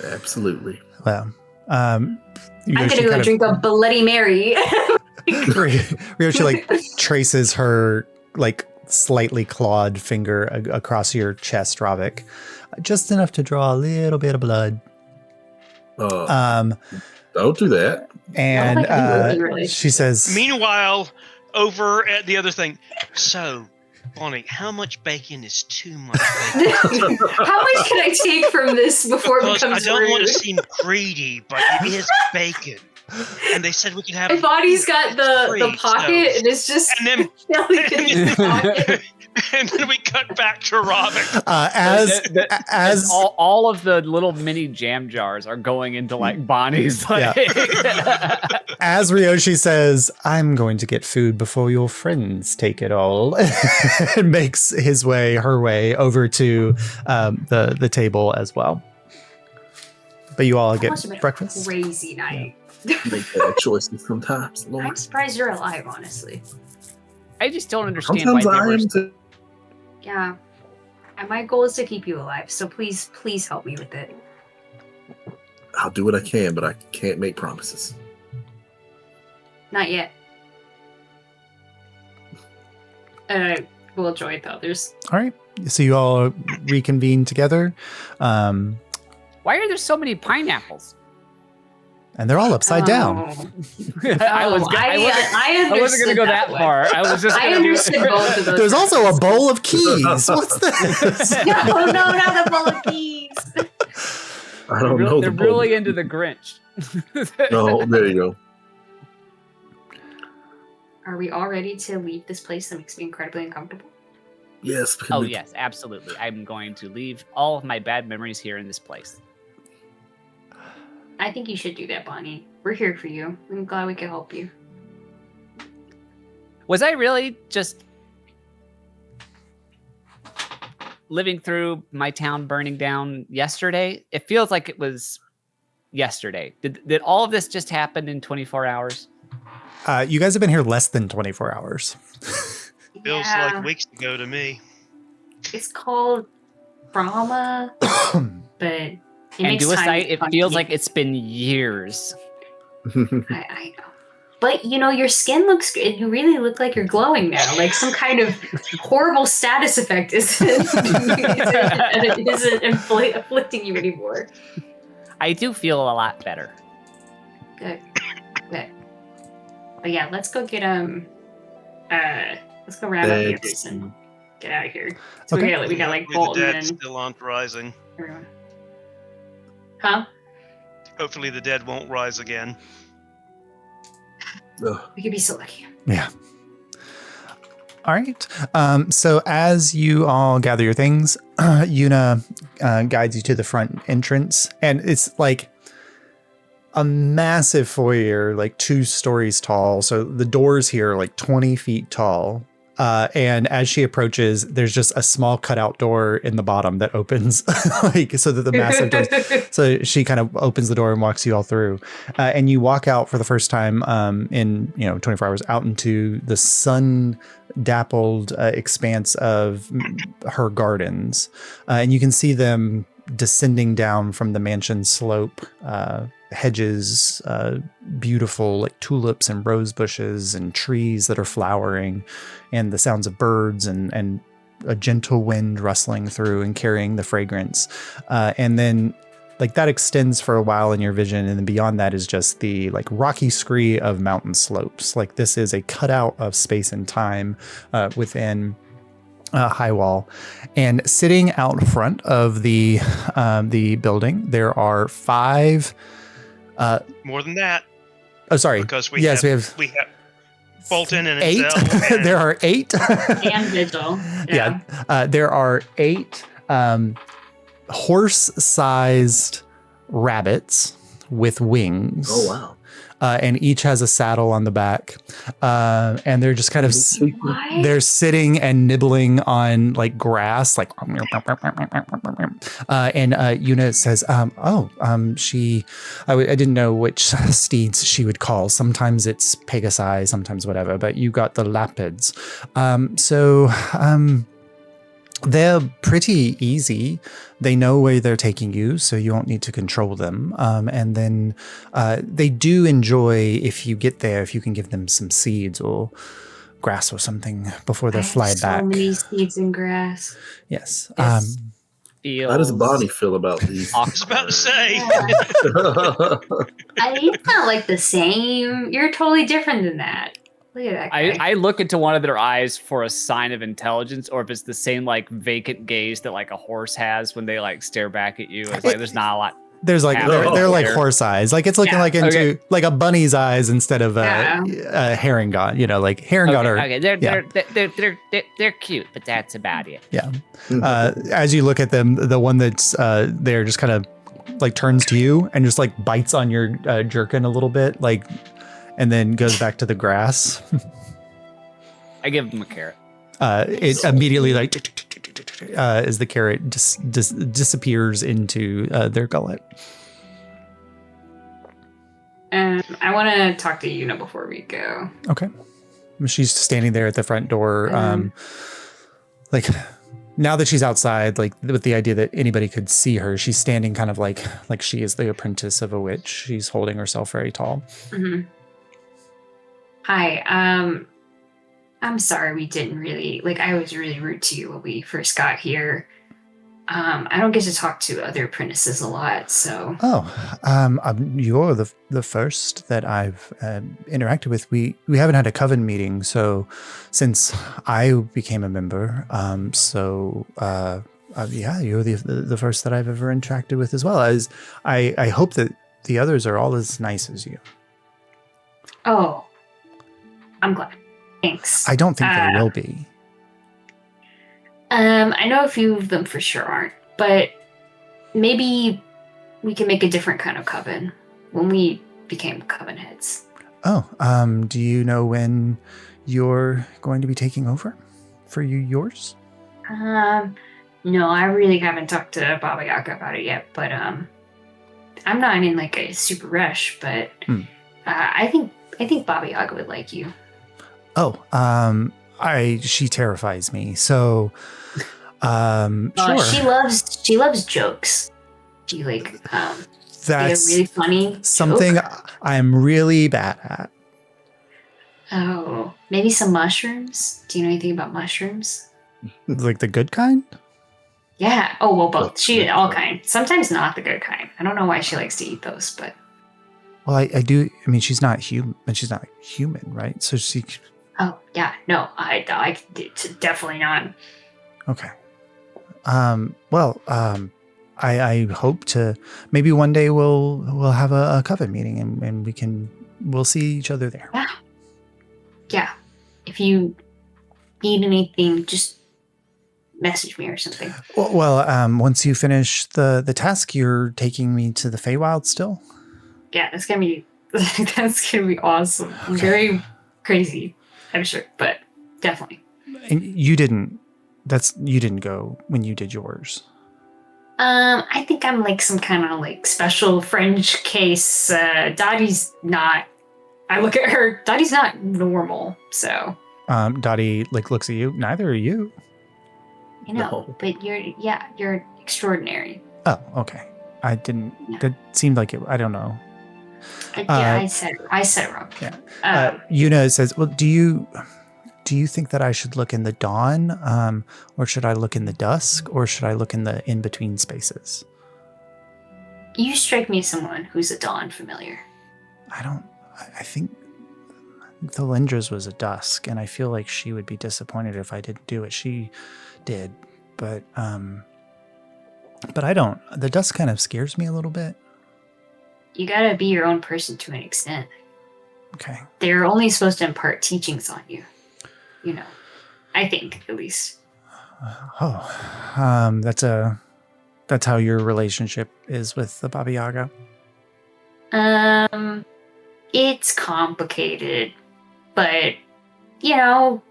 absolutely. Well, I'm gonna go drink a Bloody Mary. Ryoshi traces her slightly clawed finger across your chest, Ravik, just enough to draw a little bit of blood. Don't do that. And she says, meanwhile, over at the other thing, so Bonnie, how much bacon is too much bacon? How much can I take from this before it becomes I don't rude? want to seem greedy, but it is bacon. And they said we could have. And Bonnie's got the free, pocket, so- and it's just And then- Kelly in his pocket. And then we cut back to Robin. As all of the little mini jam jars are going into like Bonnie's like as Ryoshi says, "I'm going to get food before your friends take it all," and makes her way over to the table as well. But you all Must have get been a breakfast. Crazy night. Make bad choices sometimes. I'm Lord. surprised you're alive, honestly. I just don't understand Sometimes why I they am were too. Yeah. And my goal is to keep you alive, so please help me with it. I'll do what I can, but I can't make promises. Not yet. We'll enjoy it though. There's All right. So you all reconvene together, why are there so many pineapples? and they're all upside down. I wasn't gonna go that way. far. I was just I gonna understood both of those. There's also a bowl of keys. What's this? No, not the bowl of keys. I don't know. They're the really bowl. into the Grinch. No, there you go. Are we all ready to leave this place that makes me incredibly uncomfortable? Yes. Oh yes, absolutely. I'm going to leave all of my bad memories here in this place. I think you should do that, Bonnie. We're here for you. I'm glad we could help you. Was I really just living through my town burning down yesterday? It feels like it was yesterday. Did all of this just happen in 24 hours? You guys have been here less than 24 hours. Feels Yeah. like weeks ago to me. It's called trauma, but it And makes to a time sight, it fun. feels like it's been years. I know. But, your skin looks good. You really look like you're glowing now. Like some kind of horrible status effect isn't afflicting you anymore. I do feel a lot better. Good. But yeah, let's go get let's go round up the others and get out of here. So Okay. we got like Hopefully Bolt the and dead then still aren't rising. everyone. Huh? Hopefully the dead won't rise again. Ugh. We could be so lucky. Yeah. All right. So as you all gather your things, Yuna guides you to the front entrance, and it's like a massive foyer, like 2 stories tall. So the doors here are like 20 feet tall. And as she approaches, there's just a small cutout door in the bottom that opens, like so that the massive doors. So she kind of opens the door and walks you all through, and you walk out for the first time in 24 hours out into the sun dappled expanse of her gardens, and you can see them descending down from the mansion slope. Hedges, beautiful like tulips and rose bushes and trees that are flowering, and the sounds of birds and a gentle wind rustling through and carrying the fragrance. And then like that extends for a while in your vision, and then beyond that is just the like rocky scree of mountain slopes. Like this is a cutout of space and time within high wall. And sitting out front of the building, there are 5 More than that, oh, sorry. because we Yes, have Bolton and 8. Enzel and There are 8. And Vigil. Yeah. There are 8 horse-sized rabbits with wings. Oh wow. And each has a saddle on the back. And they're just kind of What? they're sitting and nibbling on like grass, like and Yuna says, I didn't know which steeds she would call. Sometimes it's Pegasi, sometimes whatever, but you got the Lapids. They're pretty easy. They know where they're taking you, so you won't need to control them. And then they do enjoy, if you get there, if you can give them some seeds or grass or something before they fly back. So many seeds and grass. Yes. Yes. feels. How does Bonnie feel about these? I was about to say. It's not like the same. You're totally different than that. Look at that guy. I look into one of their eyes for a sign of intelligence, or if it's the same like vacant gaze that like a horse has when they like stare back at you. It's like there's not a lot. There's like they're like horse eyes. Like it's looking like into like a bunny's eyes instead of a herring god. You know, like herring god are they're cute, but that's about it. Yeah. As you look at them, the one that's there just kind of like turns to you and just like bites on your jerkin a little bit, like, and then goes back to the grass. I give them a carrot. It immediately like as the carrot disappears into their gullet. I want to talk to Yuna before we go. Okay. She's standing there at the front door. Like now that she's outside, like with the idea that anybody could see her, she's standing kind of like she is the apprentice of a witch. She's holding herself very tall. Mm-hmm. Hi. I'm sorry we didn't really, like, I was really rude to you when we first got here. I don't get to talk to other apprentices a lot, so. You're the first that I've interacted with. We haven't had a coven meeting, so since I became a member, you're the first that I've ever interacted with as well. As I hope that the others are all as nice as you. Oh, I'm glad. Thanks. I don't think they will be. I know a few of them for sure aren't, but maybe we can make a different kind of coven when we became coven heads. Oh, do you know when you're going to be taking over for yours? No, I really haven't talked to Baba Yaga about it yet, but I'm not in like a super rush, but I think Baba Yaga would like you. Oh, she terrifies me. So, sure. She loves jokes. She like, that's really funny. Something I'm really bad at. Oh, maybe some mushrooms. Do you know anything about mushrooms? Like the good kind? Yeah. Oh, well, both. She all kind. Sometimes not the good kind. I don't know why she likes to eat those, but. Well, I do. I mean, she's not human. She's not human, right? So she. Oh yeah, no, I definitely not. Okay. I hope to maybe one day we'll have a coven meeting and we'll see each other there. Yeah. If you need anything, just message me or something. Well, once you finish the task, you're taking me to the Feywild still? Yeah, that's gonna be awesome. Okay. Very crazy, I'm sure, but definitely. And you didn't go when you did yours. I think I'm like some kind of like special French case. Dottie's not. I look at her. Dottie's not normal. So. Dottie like looks at you. Neither are you. You know, but you're extraordinary. Oh, okay. I didn't. Yeah. That seemed like it. I don't know. I said it wrong. Yeah. Yuna says, "Well, do you think that I should look in the dawn, or should I look in the dusk, or should I look in the in between spaces?" You strike me as someone who's a dawn familiar. I think Thalindra's was a dusk, and I feel like she would be disappointed if I didn't do what she did. But I don't. The dusk kind of scares me a little bit. You gotta be your own person to an extent. Okay. They're only supposed to impart teachings on you. You know, I think at least. That's how your relationship is with the Baba Yaga. It's complicated, but you know.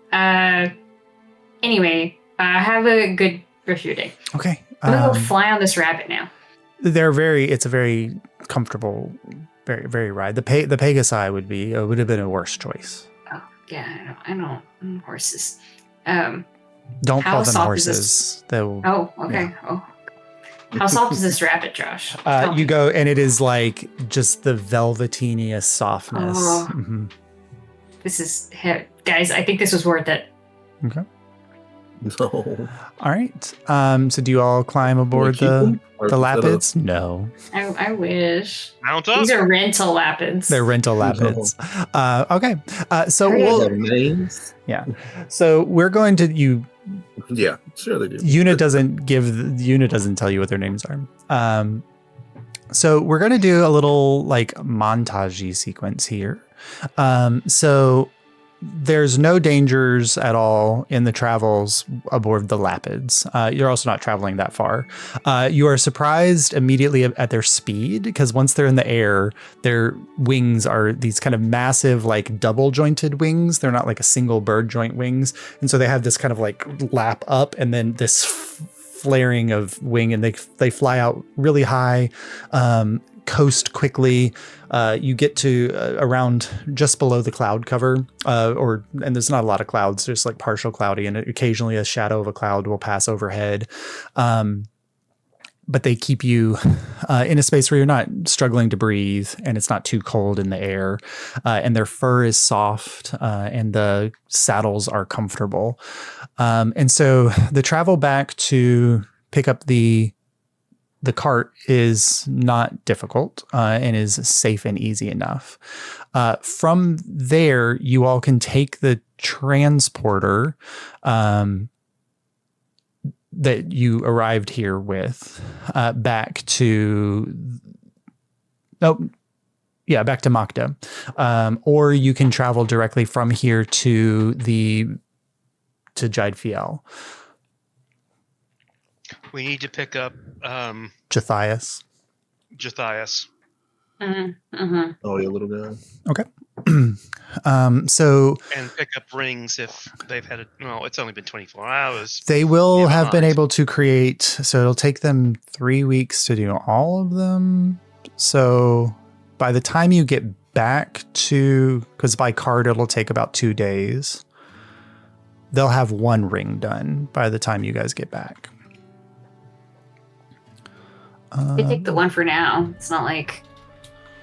Anyway, have a good rest of your day. Okay. I'm gonna go fly on this rabbit now. It's a very comfortable, very, very ride. The Pegasi would have been a worse choice. Oh yeah, I know horses. Don't call them horses. Oh, okay. Yeah. Oh, how soft is this rabbit, Josh? You go, and it is like just the velvetiniest softness. Oh. Mm-hmm. This is, guys. I think this was worth it. Okay. No. All right. So do you all climb aboard the Lapids? No. I wish. Mount up. These are rental Lapids. They're rental Lapids. Okay. So names. Yeah. So we're going to you. Yeah, sure they do. Yuna doesn't tell you what their names are. So we're going to do a little like montage sequence here. So there's no dangers at all in the travels aboard the Lapids. You're also not traveling that far. You are surprised immediately at their speed, because once they're in the air, their wings are these kind of massive, like double jointed wings. They're not like a single bird joint wings. And so they have this kind of like lap up and then this flaring of wing, and they fly out really high, coast quickly. You get to around just below the cloud cover, and there's not a lot of clouds, just like partial cloudy, and occasionally a shadow of a cloud will pass overhead. But they keep you in a space where you're not struggling to breathe, and it's not too cold in the air, and their fur is soft, and the saddles are comfortable. And so the travel back to pick up the cart is not difficult, and is safe and easy enough. From there, you all can take the transporter that you arrived here with back to Makda, or you can travel directly from here to Jaid Fjell. We need to pick up Jathias. Oh, yeah, little guy. Okay. So And pick up rings if they've had it's only been 24 hours. they will Never have been mind. able to create, so it'll take them 3 weeks to do all of them. So by the time you get back to, because by cart it'll take about 2 days, they'll have 1 ring done by the time you guys get back. We take the one for now. It's not like,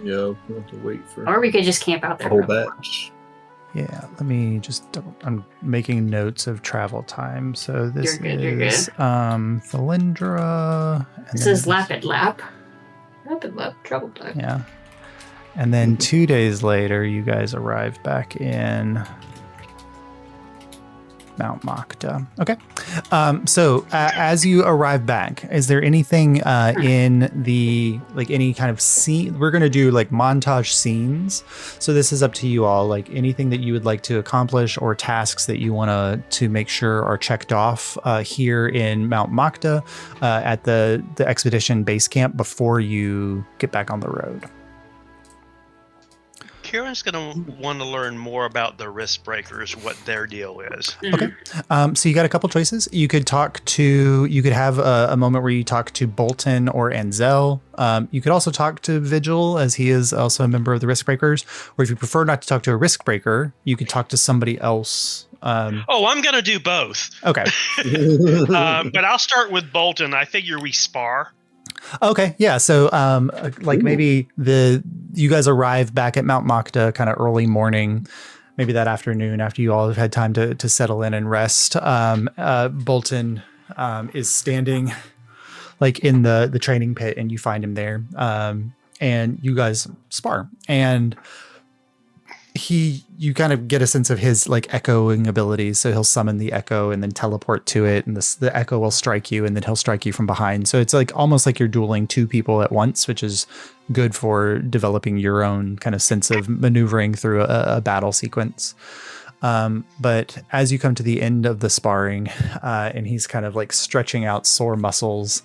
Yeah, we have to wait for or we could just camp out the there. whole for a while. batch. Yeah, let me just I'm making notes of travel time. So this You're good, is Thalindra. And This then is Lapid Lap, Trouble Black. Yeah. And then 2 days later, you guys arrive back in Mount Makda. Okay. So as you arrive back, is there anything in the, like any kind of scene? We're going to do like montage scenes. So this is up to you all, like anything that you would like to accomplish or tasks that you want to make sure are checked off here in Mount Makda at the expedition base camp before you get back on the road. Kieran's going to want to learn more about the risk breakers, what their deal is. Okay. So you got a couple choices. You could have a moment where you talk to Bolton or Anzel. You could also talk to Vigil, as he is also a member of the Risk Breakers. Or if you prefer not to talk to a Risk Breaker, you could talk to somebody else. I'm going to do both. Okay. But I'll start with Bolton. I figure we spar. Okay, yeah. So, maybe you guys arrive back at Mount Makda kind of early morning, maybe that afternoon after you all have had time to settle in and rest. Bolton is standing like in the training pit, and you find him there, and you guys spar, and you kind of get a sense of his like echoing abilities. So he'll summon the echo and then teleport to it, and the echo will strike you, and then he'll strike you from behind. So it's like almost like you're dueling 2 people at once, which is good for developing your own kind of sense of maneuvering through a battle sequence. But as you come to the end of the sparring, and he's kind of like stretching out sore muscles,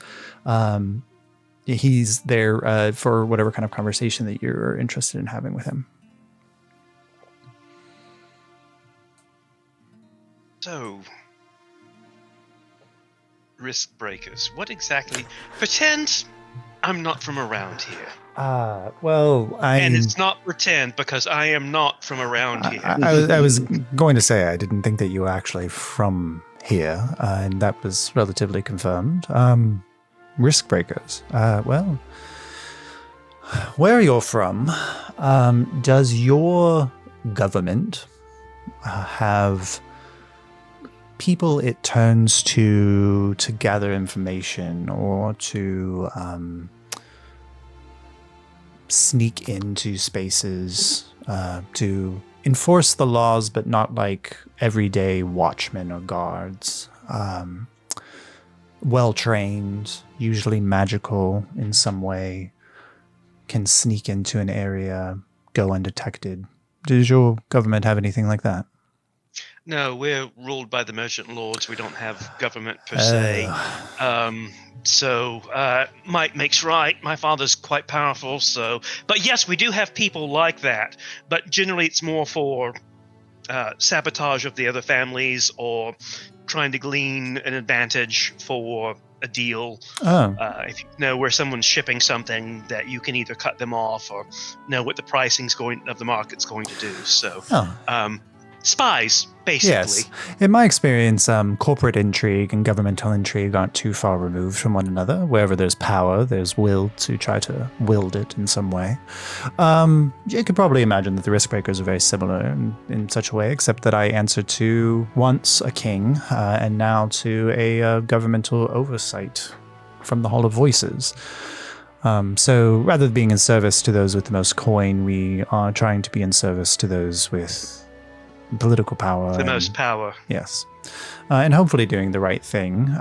he's there for whatever kind of conversation that you're interested in having with him. So, risk breakers. What exactly? Pretend I'm not from around here. And it's not pretend, because I am not from around here. I was going to say I didn't think that you were actually from here, and that was relatively confirmed. Risk breakers. Well, where you're from, does your government have people it turns to gather information or to sneak into spaces to enforce the laws, but not like everyday watchmen or guards? Well trained, usually magical in some way, can sneak into an area, go undetected. Does your government have anything like that? No, we're ruled by the merchant lords. We don't have government per se. Might makes right. My father's quite powerful, but yes, we do have people like that. But generally, it's more for sabotage of the other families or trying to glean an advantage for a deal. If you know where someone's shipping something, that you can either cut them off or know what the pricing's of the market's going to do. So, spies, basically. Yes. In my experience, corporate intrigue and governmental intrigue aren't too far removed from one another. Wherever there's power, there's will to try to wield it in some way. You could probably imagine that the risk breakers are very similar in such a way, except that I answer to once a king and now to a governmental oversight from the Hall of Voices. So rather than being in service to those with the most coin, we are trying to be in service to those with political power. The most power. Yes. And hopefully doing the right thing.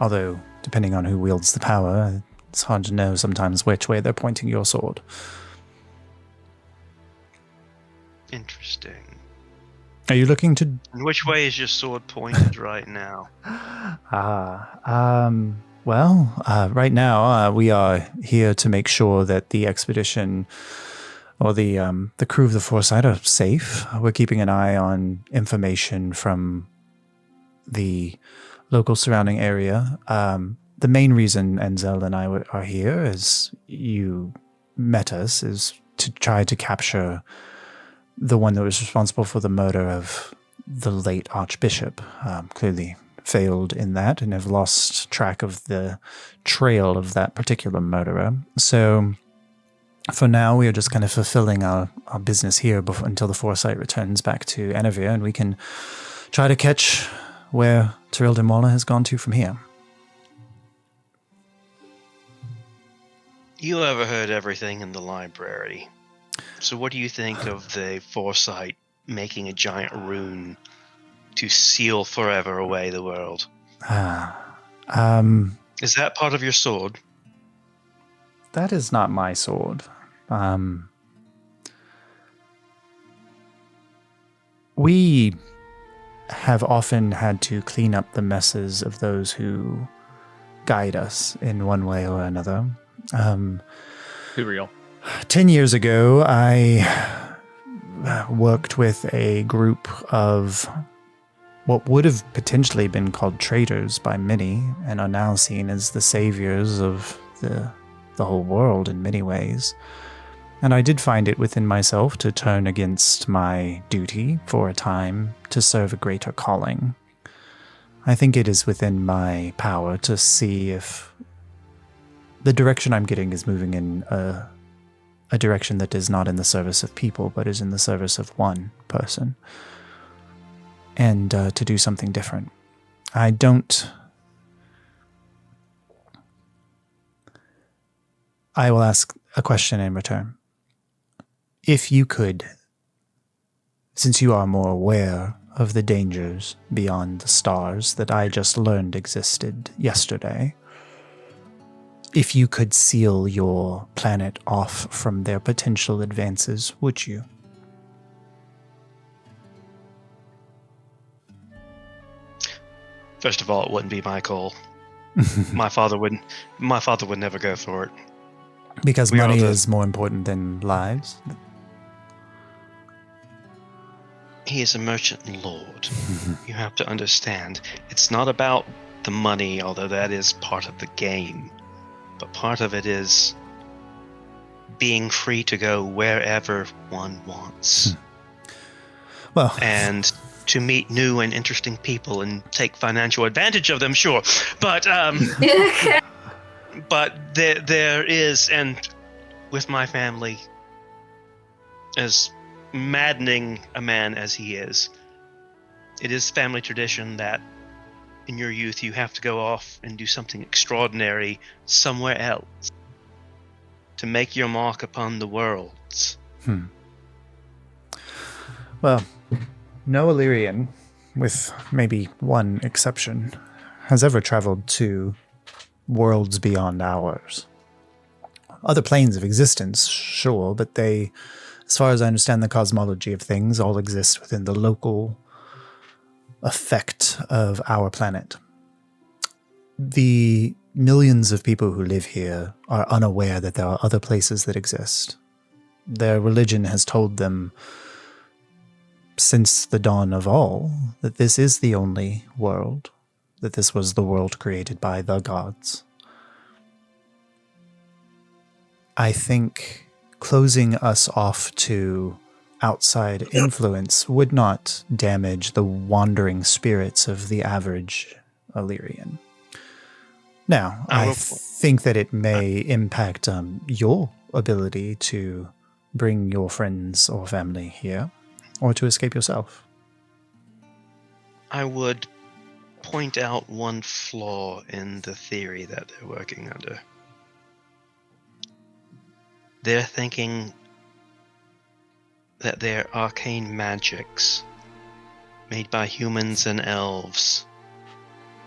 Although, depending on who wields the power, it's hard to know sometimes which way they're pointing your sword. Interesting. Are you looking to... And which way is your sword pointed right now? Right now, we are here to make sure that the expedition... or the crew of the Foresight are safe. We're keeping an eye on information from the local surrounding area. The main reason Enzel and I are here, as you met us, is to try to capture the one that was responsible for the murder of the late Archbishop. Clearly failed in that and have lost track of the trail of that particular murderer. So... for now, we are just kind of fulfilling our business here until the Foresight returns back to Enavir, and we can try to catch where Tyrell Demwalla has gone to from here. You overheard everything in the library. So what do you think of the Foresight making a giant rune to seal forever away the world? Is that part of your sword? That is not my sword. We have often had to clean up the messes of those who guide us in one way or another. Be real. 10 years ago, I worked with a group of what would have potentially been called traitors by many, and are now seen as the saviors of the whole world in many ways. And I did find it within myself to turn against my duty for a time to serve a greater calling. I think it is within my power to see if the direction I'm getting is moving in a direction that is not in the service of people, but is in the service of one person. And to do something different. I will ask a question in return. If you could, since you are more aware of the dangers beyond the stars that I just learned existed yesterday, if you could seal your planet off from their potential advances, would you? First of all, it wouldn't be my call. My father would never go for it. Because money is more important than lives? He is a merchant lord. You have to understand, it's not about the money, although that is part of the game. But part of it is being free to go wherever one wants. Well, and to meet new and interesting people and take financial advantage of them, sure. But but there is, and with my family, as maddening a man as he is, it is family tradition that in your youth you have to go off and do something extraordinary somewhere else to make your mark upon the worlds. Well, no Illyrian, with maybe one exception, has ever traveled to worlds beyond ours. Other planes of existence, sure, but they, as far as I understand the cosmology of things, all exist within the local effect of our planet. The millions of people who live here are unaware that there are other places that exist. Their religion has told them since the dawn of all that this is the only world, that this was the world created by the gods. I think closing us off to outside influence would not damage the wandering spirits of the average Illyrian. Now, I think that it may impact your ability to bring your friends or family here, or to escape yourself. I would point out one flaw in the theory that they're working under. They're thinking that their arcane magics, made by humans and elves,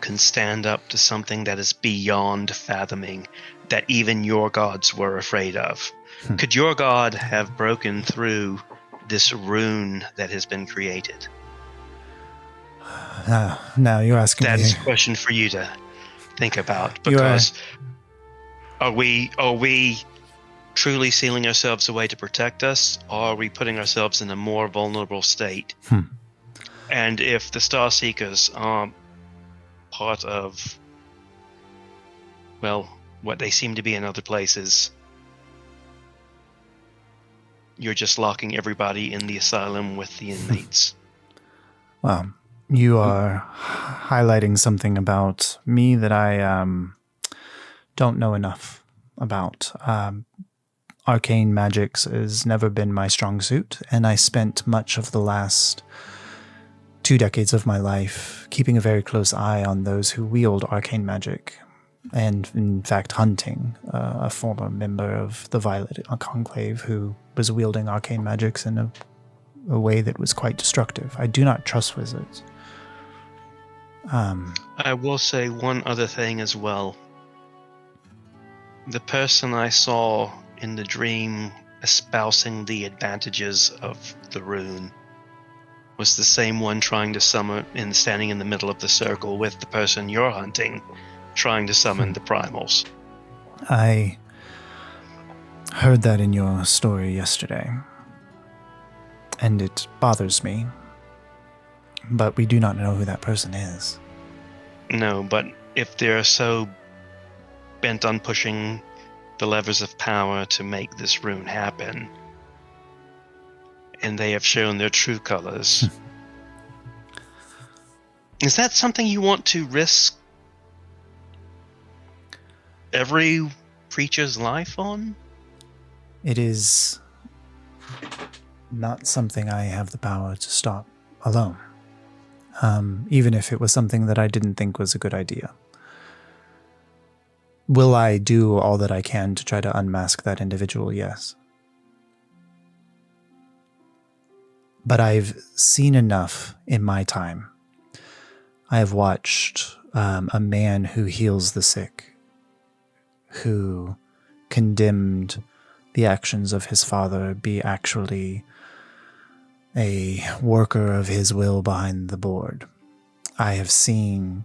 can stand up to something that is beyond fathoming, that even your gods were afraid of. Could your god have broken through this rune that has been created? Now you're asking That me. is a question for you to think about, because are we truly sealing ourselves away to protect us, or are we putting ourselves in a more vulnerable state? And if the Star Seekers are part of, well, what they seem to be in other places, you're just locking everybody in the asylum with the inmates. Well, you are highlighting something about me that I don't know enough about. Arcane magics has never been my strong suit, and I spent much of the last 2 decades of my life keeping a very close eye on those who wield arcane magic, and in fact hunting a former member of the Violet Conclave who was wielding arcane magics in a way that was quite destructive. I do not trust wizards. I will say one other thing as well. The person I saw in the dream espousing the advantages of the rune was the same one trying to summon and standing in the middle of the circle with the person you're hunting, trying to summon the primals. I heard that in your story yesterday, and it bothers me. But we do not know who that person is. No, but if they're so bent on pushing the levers of power to make this rune happen, and they have shown their true colors, is that something you want to risk every creature's life on? It is not something I have the power to stop alone. Even if it was something that I didn't think was a good idea. Will I do all that I can to try to unmask that individual? Yes. But I've seen enough in my time. I have watched a man who heals the sick, who condemned the actions of his father, be actually a worker of his will behind the board. I have seen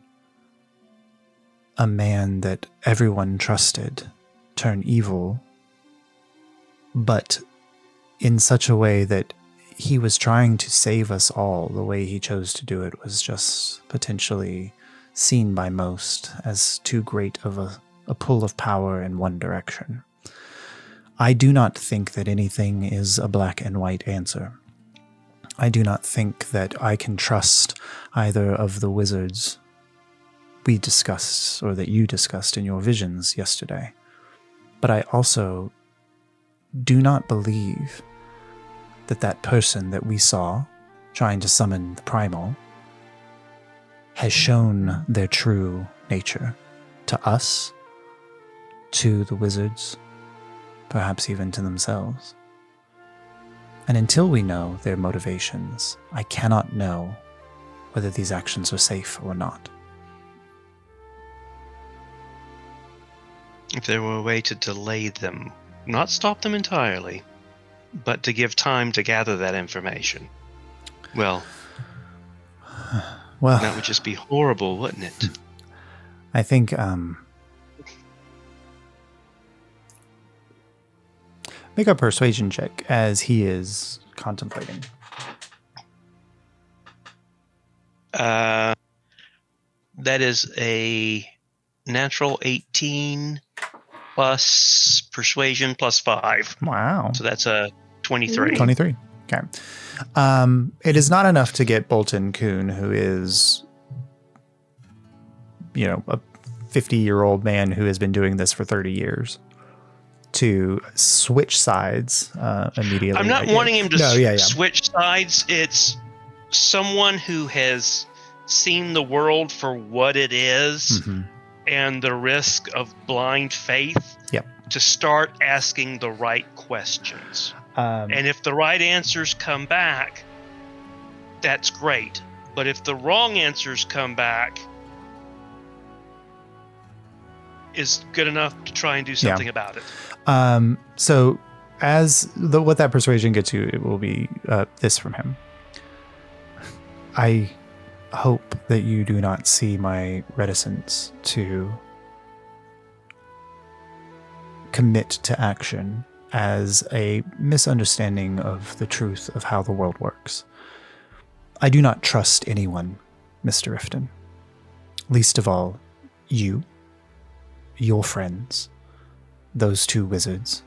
a man that everyone trusted turn evil, but in such a way that he was trying to save us all. The way he chose to do it was just potentially seen by most as too great of a pull of power in one direction. I do not think that anything is a black and white answer. I do not think that I can trust either of the wizards we discussed or that you discussed in your visions yesterday. But I also do not believe that that person that we saw trying to summon the primal has shown their true nature to us, to the wizards, perhaps even to themselves. And until we know their motivations, I cannot know whether these actions are safe or not. If there were a way to delay them, not stop them entirely, but to give time to gather that information, well, that would just be horrible, wouldn't it? I think make a persuasion check as he is contemplating. That is a natural 18 plus persuasion plus 5. Wow. So that's a 23. 23. Okay. It is not enough to get Bolton Kuhn, who is, a 50-year-old man who has been doing this for 30 years, to switch sides immediately. I'm not wanting him to switch sides. It's someone who has seen the world for what it is and the risk of blind faith to start asking the right questions. And if the right answers come back, that's great. But if the wrong answers come back, is good enough to try and do something about it. So what that persuasion gets you, it will be this from him. I hope that you do not see my reticence to commit to action as a misunderstanding of the truth of how the world works. I do not trust anyone, Mr. Rifton. Least of all, you, your friends, those two wizards.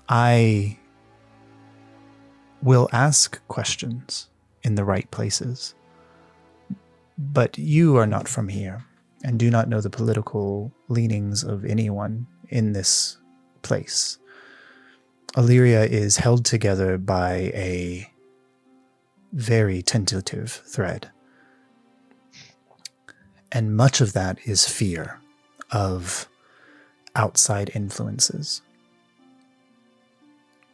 I will ask questions in the right places, but you are not from here and do not know the political leanings of anyone in this place. Illyria is held together by a very tentative thread. And much of that is fear of outside influences.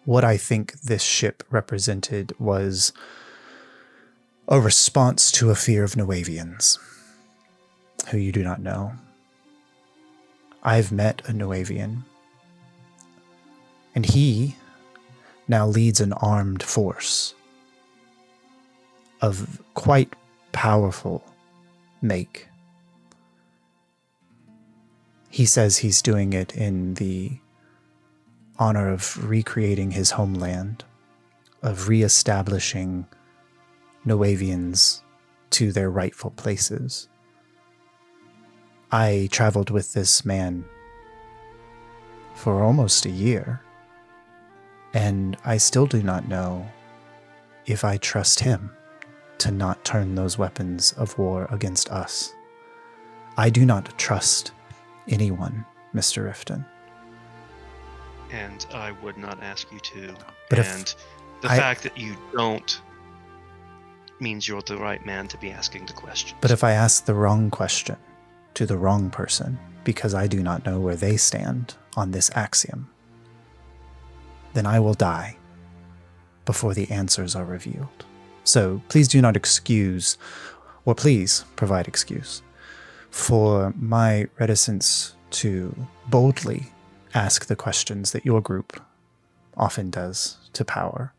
What I think this ship represented was a response to a fear of Nuavians, who you do not know. I've met a Nuavian, and he now leads an armed force of quite powerful make. He says he's doing it in the honor of recreating his homeland, of reestablishing Nuavians to their rightful places. I traveled with this man for almost a year, and I still do not know if I trust him to not turn those weapons of war against us. I do not trust anyone, Mr. Rifton. And I would not ask you to. But and the fact that you don't means you're the right man to be asking the question. But if I ask the wrong question to the wrong person, because I do not know where they stand on this axiom, then I will die before the answers are revealed. So please do not excuse, or please provide excuse, for my reticence to boldly ask the questions that your group often does to power.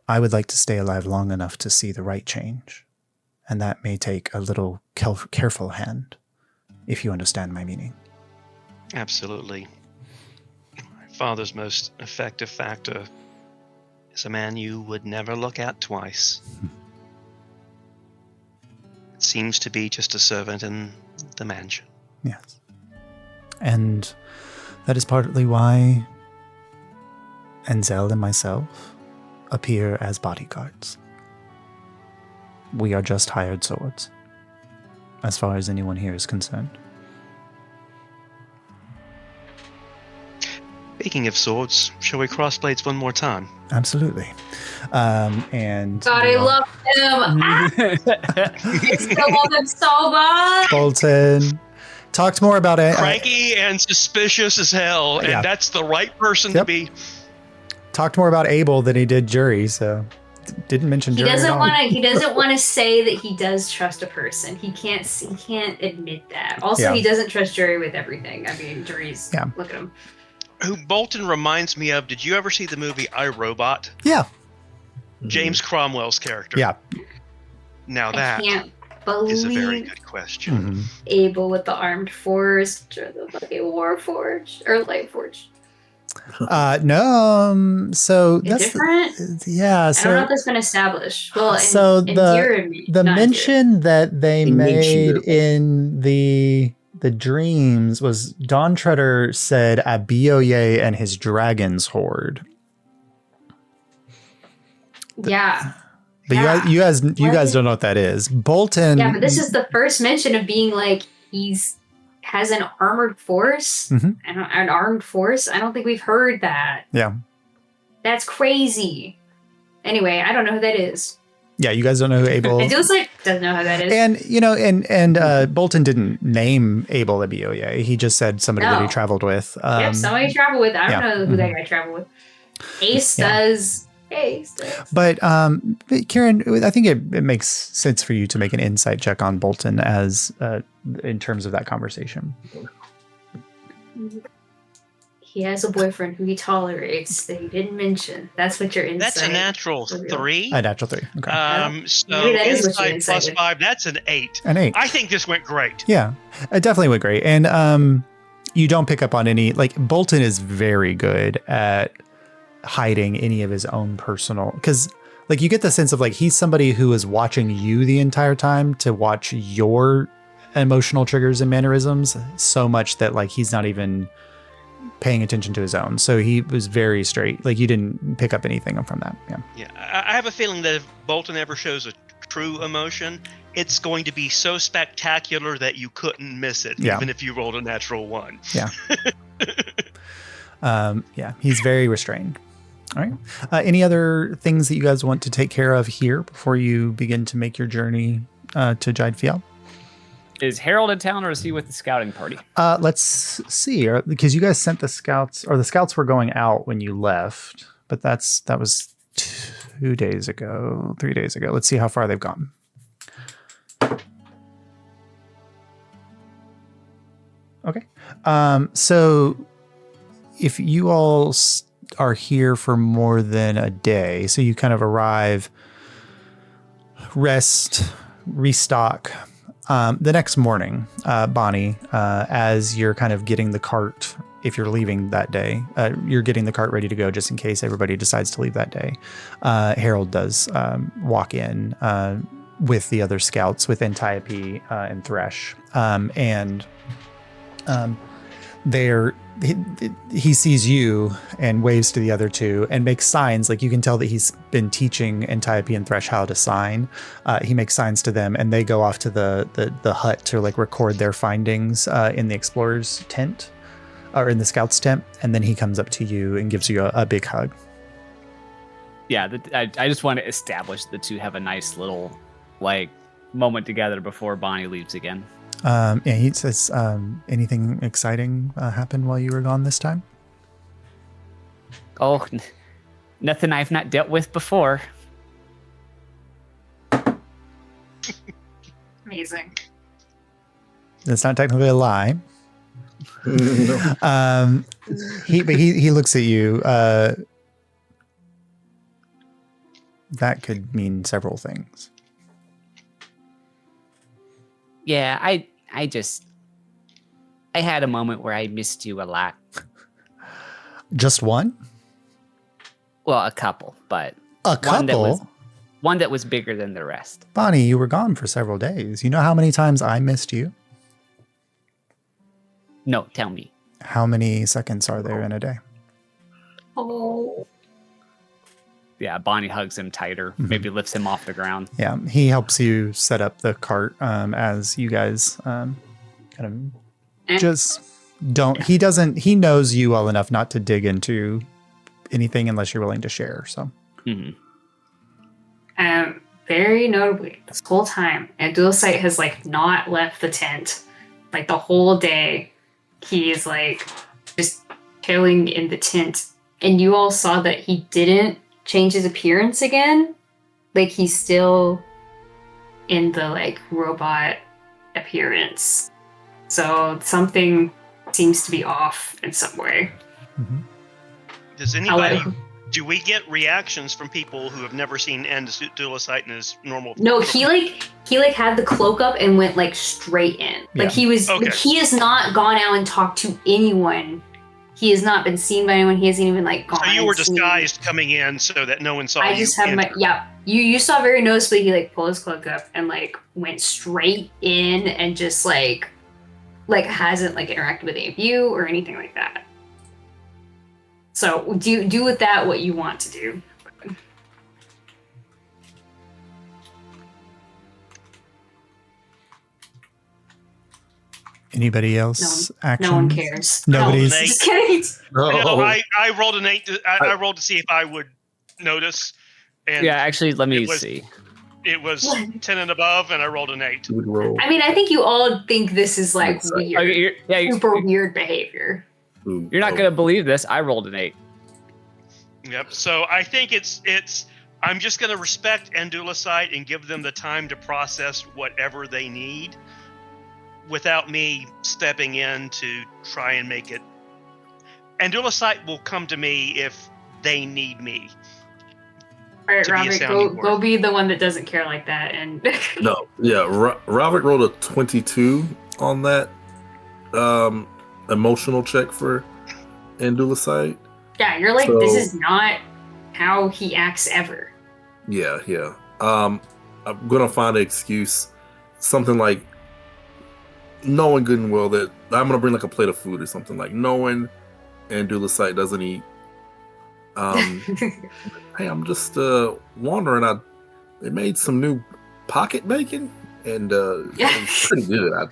I would like to stay alive long enough to see the right change, and that may take a little careful hand, if you understand my meaning. Absolutely. My father's most effective factor is a man you would never look at twice. It seems to be just a servant in the mansion. Yes. And that is partly why Enzel and myself appear as bodyguards. We are just hired swords, as far as anyone here is concerned. Speaking of swords, shall we cross blades one more time? Absolutely. And God, I love him. I still love him so much. Bolton talked more about it. Cranky and suspicious as hell, and that's the right person to be. Talked more about Abel than he did Jury, so didn't mention He Jerry doesn't at all. want to. He doesn't want to say that he does trust a person. He can't. He can't admit that. Also, Yeah. he doesn't trust Jerry with everything. I mean, Jerry's. Yeah. Look at him. Who Bolton reminds me of, did you ever see the movie I, Robot? Yeah. James Cromwell's character. Yeah. Now I that can't is a very believe good question. Mhm. Abel with the armed force or the fucking Warforged or Lightforged. No. So It's that's different. yeah. I don't know So if that's been established. Well, So the not mention that they They mentioned made it. in the dreams was Dawn Treader said Abioye and his dragon's horde. Yeah. But Yeah. you guys What? don't know what that is. Bolton. Yeah, but this is the first mention of being like has an armored force. Mhm. An armed force. I don't think we've heard that. Yeah. That's crazy. Anyway, I don't know who that is. Yeah, you guys don't know who Abel. It feels like doesn't know who that is. And you know, and Bolton didn't name Abel Abioye. He just said somebody that he No. traveled with. Yep, somebody you travel with. I don't yeah. know who that guy traveled with. Ace Yeah. does. Ace does. But Kieran, I think it makes sense for you to make an insight check on Bolton as in terms of that conversation. He has a boyfriend who he tolerates that he didn't mention. That's what your insight. That's a natural reveal. 3. A natural 3. Okay. So Maybe that is what you insight plus incited. 5, that's an 8. An 8. I think this went great. Yeah, it definitely went great. And you don't pick up on any, like, Bolton is very good at hiding any of his own personal, because like you get the sense of like he's somebody who is watching you the entire time to watch your emotional triggers and mannerisms so much that like he's not even paying attention to his own. So he was very straight. Like you didn't pick up anything from that. Yeah. Yeah, I have a feeling that if Bolton ever shows a true emotion, it's going to be so spectacular that you couldn't miss it, Yeah. even if you rolled a natural 1. Yeah. Yeah, he's very restrained. All right. Any other things that you guys want to take care of here before you begin to make your journey to Jaid Fjell? Is Harold in town or is he with the scouting party? Let's see, because you guys sent the scouts, or the scouts were going out when you left, but that was 3 days ago. Let's see how far they've gone. Okay. So if you all are here for more than a day, so you kind of arrive, rest, restock. The next morning, Bonnie, as you're kind of getting the cart, if you're leaving that day, you're getting the cart ready to go just in case everybody decides to leave that day. Harold does walk in with the other scouts, with Antiope and Thresh. He sees you and waves to the other two and makes signs. Like you can tell that he's been teaching Antiope and Thresh how to sign. He makes signs to them and they go off to the hut to like record their findings in the explorer's tent or in the scout's tent. And then he comes up to you and gives you a big hug. Yeah, I just want to establish the two have a nice little like moment together before Bonnie leaves again. Yeah, he says, anything exciting happened while you were gone this time? Oh, nothing I've not dealt with before. Amazing. That's not technically a lie. No. He looks at you. That could mean several things. Yeah, I had a moment where I missed you a lot. Just one? Well, a couple, but A couple? one that was bigger than the rest. Bonnie, you were gone for several days. You know how many times I missed you? No, tell me. How many seconds are there in a day? Oh. Yeah, Bonnie hugs him tighter, maybe lifts him off the ground. Yeah, he helps you set up the cart as you guys kind of just don't. He knows you well enough not to dig into anything unless you're willing to share. So, very notably, this whole time, Abdulsight has like not left the tent. Like the whole day, he is like just chilling in the tent, and you all saw that he didn't change his appearance again like he's still in the like robot appearance. So something seems to be off in some way. Mhm. Does anybody? Do we get reactions from people who have never seen Duelicite in his normal? No, he had the cloak up and went like straight in. Like he was. Okay. Like, he has not gone out and talked to anyone. He has not been seen by anyone. He hasn't even like gone. So you were and seen- disguised coming in so that no one saw you. I just have my You saw very noticeably he like pulled his cloak up and like went straight in and just like hasn't like interacted with any of you or anything like that. So do with that what you want to do. Anybody else? Actions? No one cares. Nobody's. No, just kidding. No, I rolled an 8. I rolled to see if I would notice. And Yeah, actually, let me it was- see. It was 10 and above, and I rolled an 8. Good roll. I mean, I think you all think this is like Yes, Okay, weird, you're super weird behavior. Ooh, not oh, gonna believe this. I rolled an 8. Yep. So I think it's. I'm just going to respect Duelicite and give them the time to process whatever they need, without me stepping in to try and make it. Duelicite will come to me if they need me. All right, To be a Robert, sounding go board. be the one that doesn't care like that. And No, yeah, Robert rolled a 22 on that emotional check for Duelicite. yeah, you're like, So- this is not how he acts ever. Yeah. I'm gonna find an excuse, something like knowing good and well that I'm gonna bring like a plate of food or something, like knowing Duelicite doesn't eat. Hey, I'm just wondering. They made some new pocket bacon, and it's pretty good.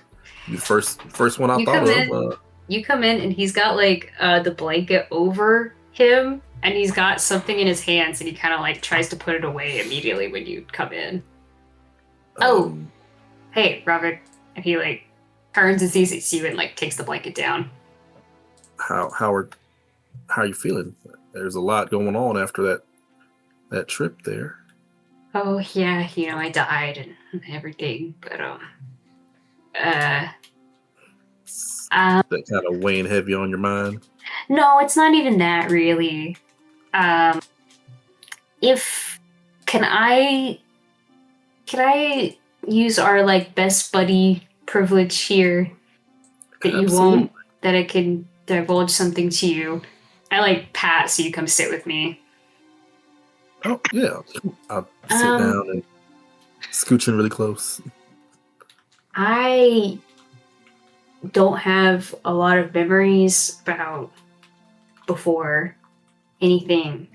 The first one I You thought come of. You come in and he's got like the blanket over him, and he's got something in his hands, and he kind of like tries to put it away immediately when you come in. Um, Hey, Robert, and he like turns and sees you and like takes the blanket down. how are you feeling? There's a lot going on after that trip there. Oh yeah, I died and everything, but That kind of weighing heavy on your mind. no, it's not even that really. Can I use our like best buddy privilege here that you won't, that I can divulge something to you? I like pat so you come sit with me. Oh yeah, I'll sit down and scooch in really close. I don't have a lot of memories about before anything.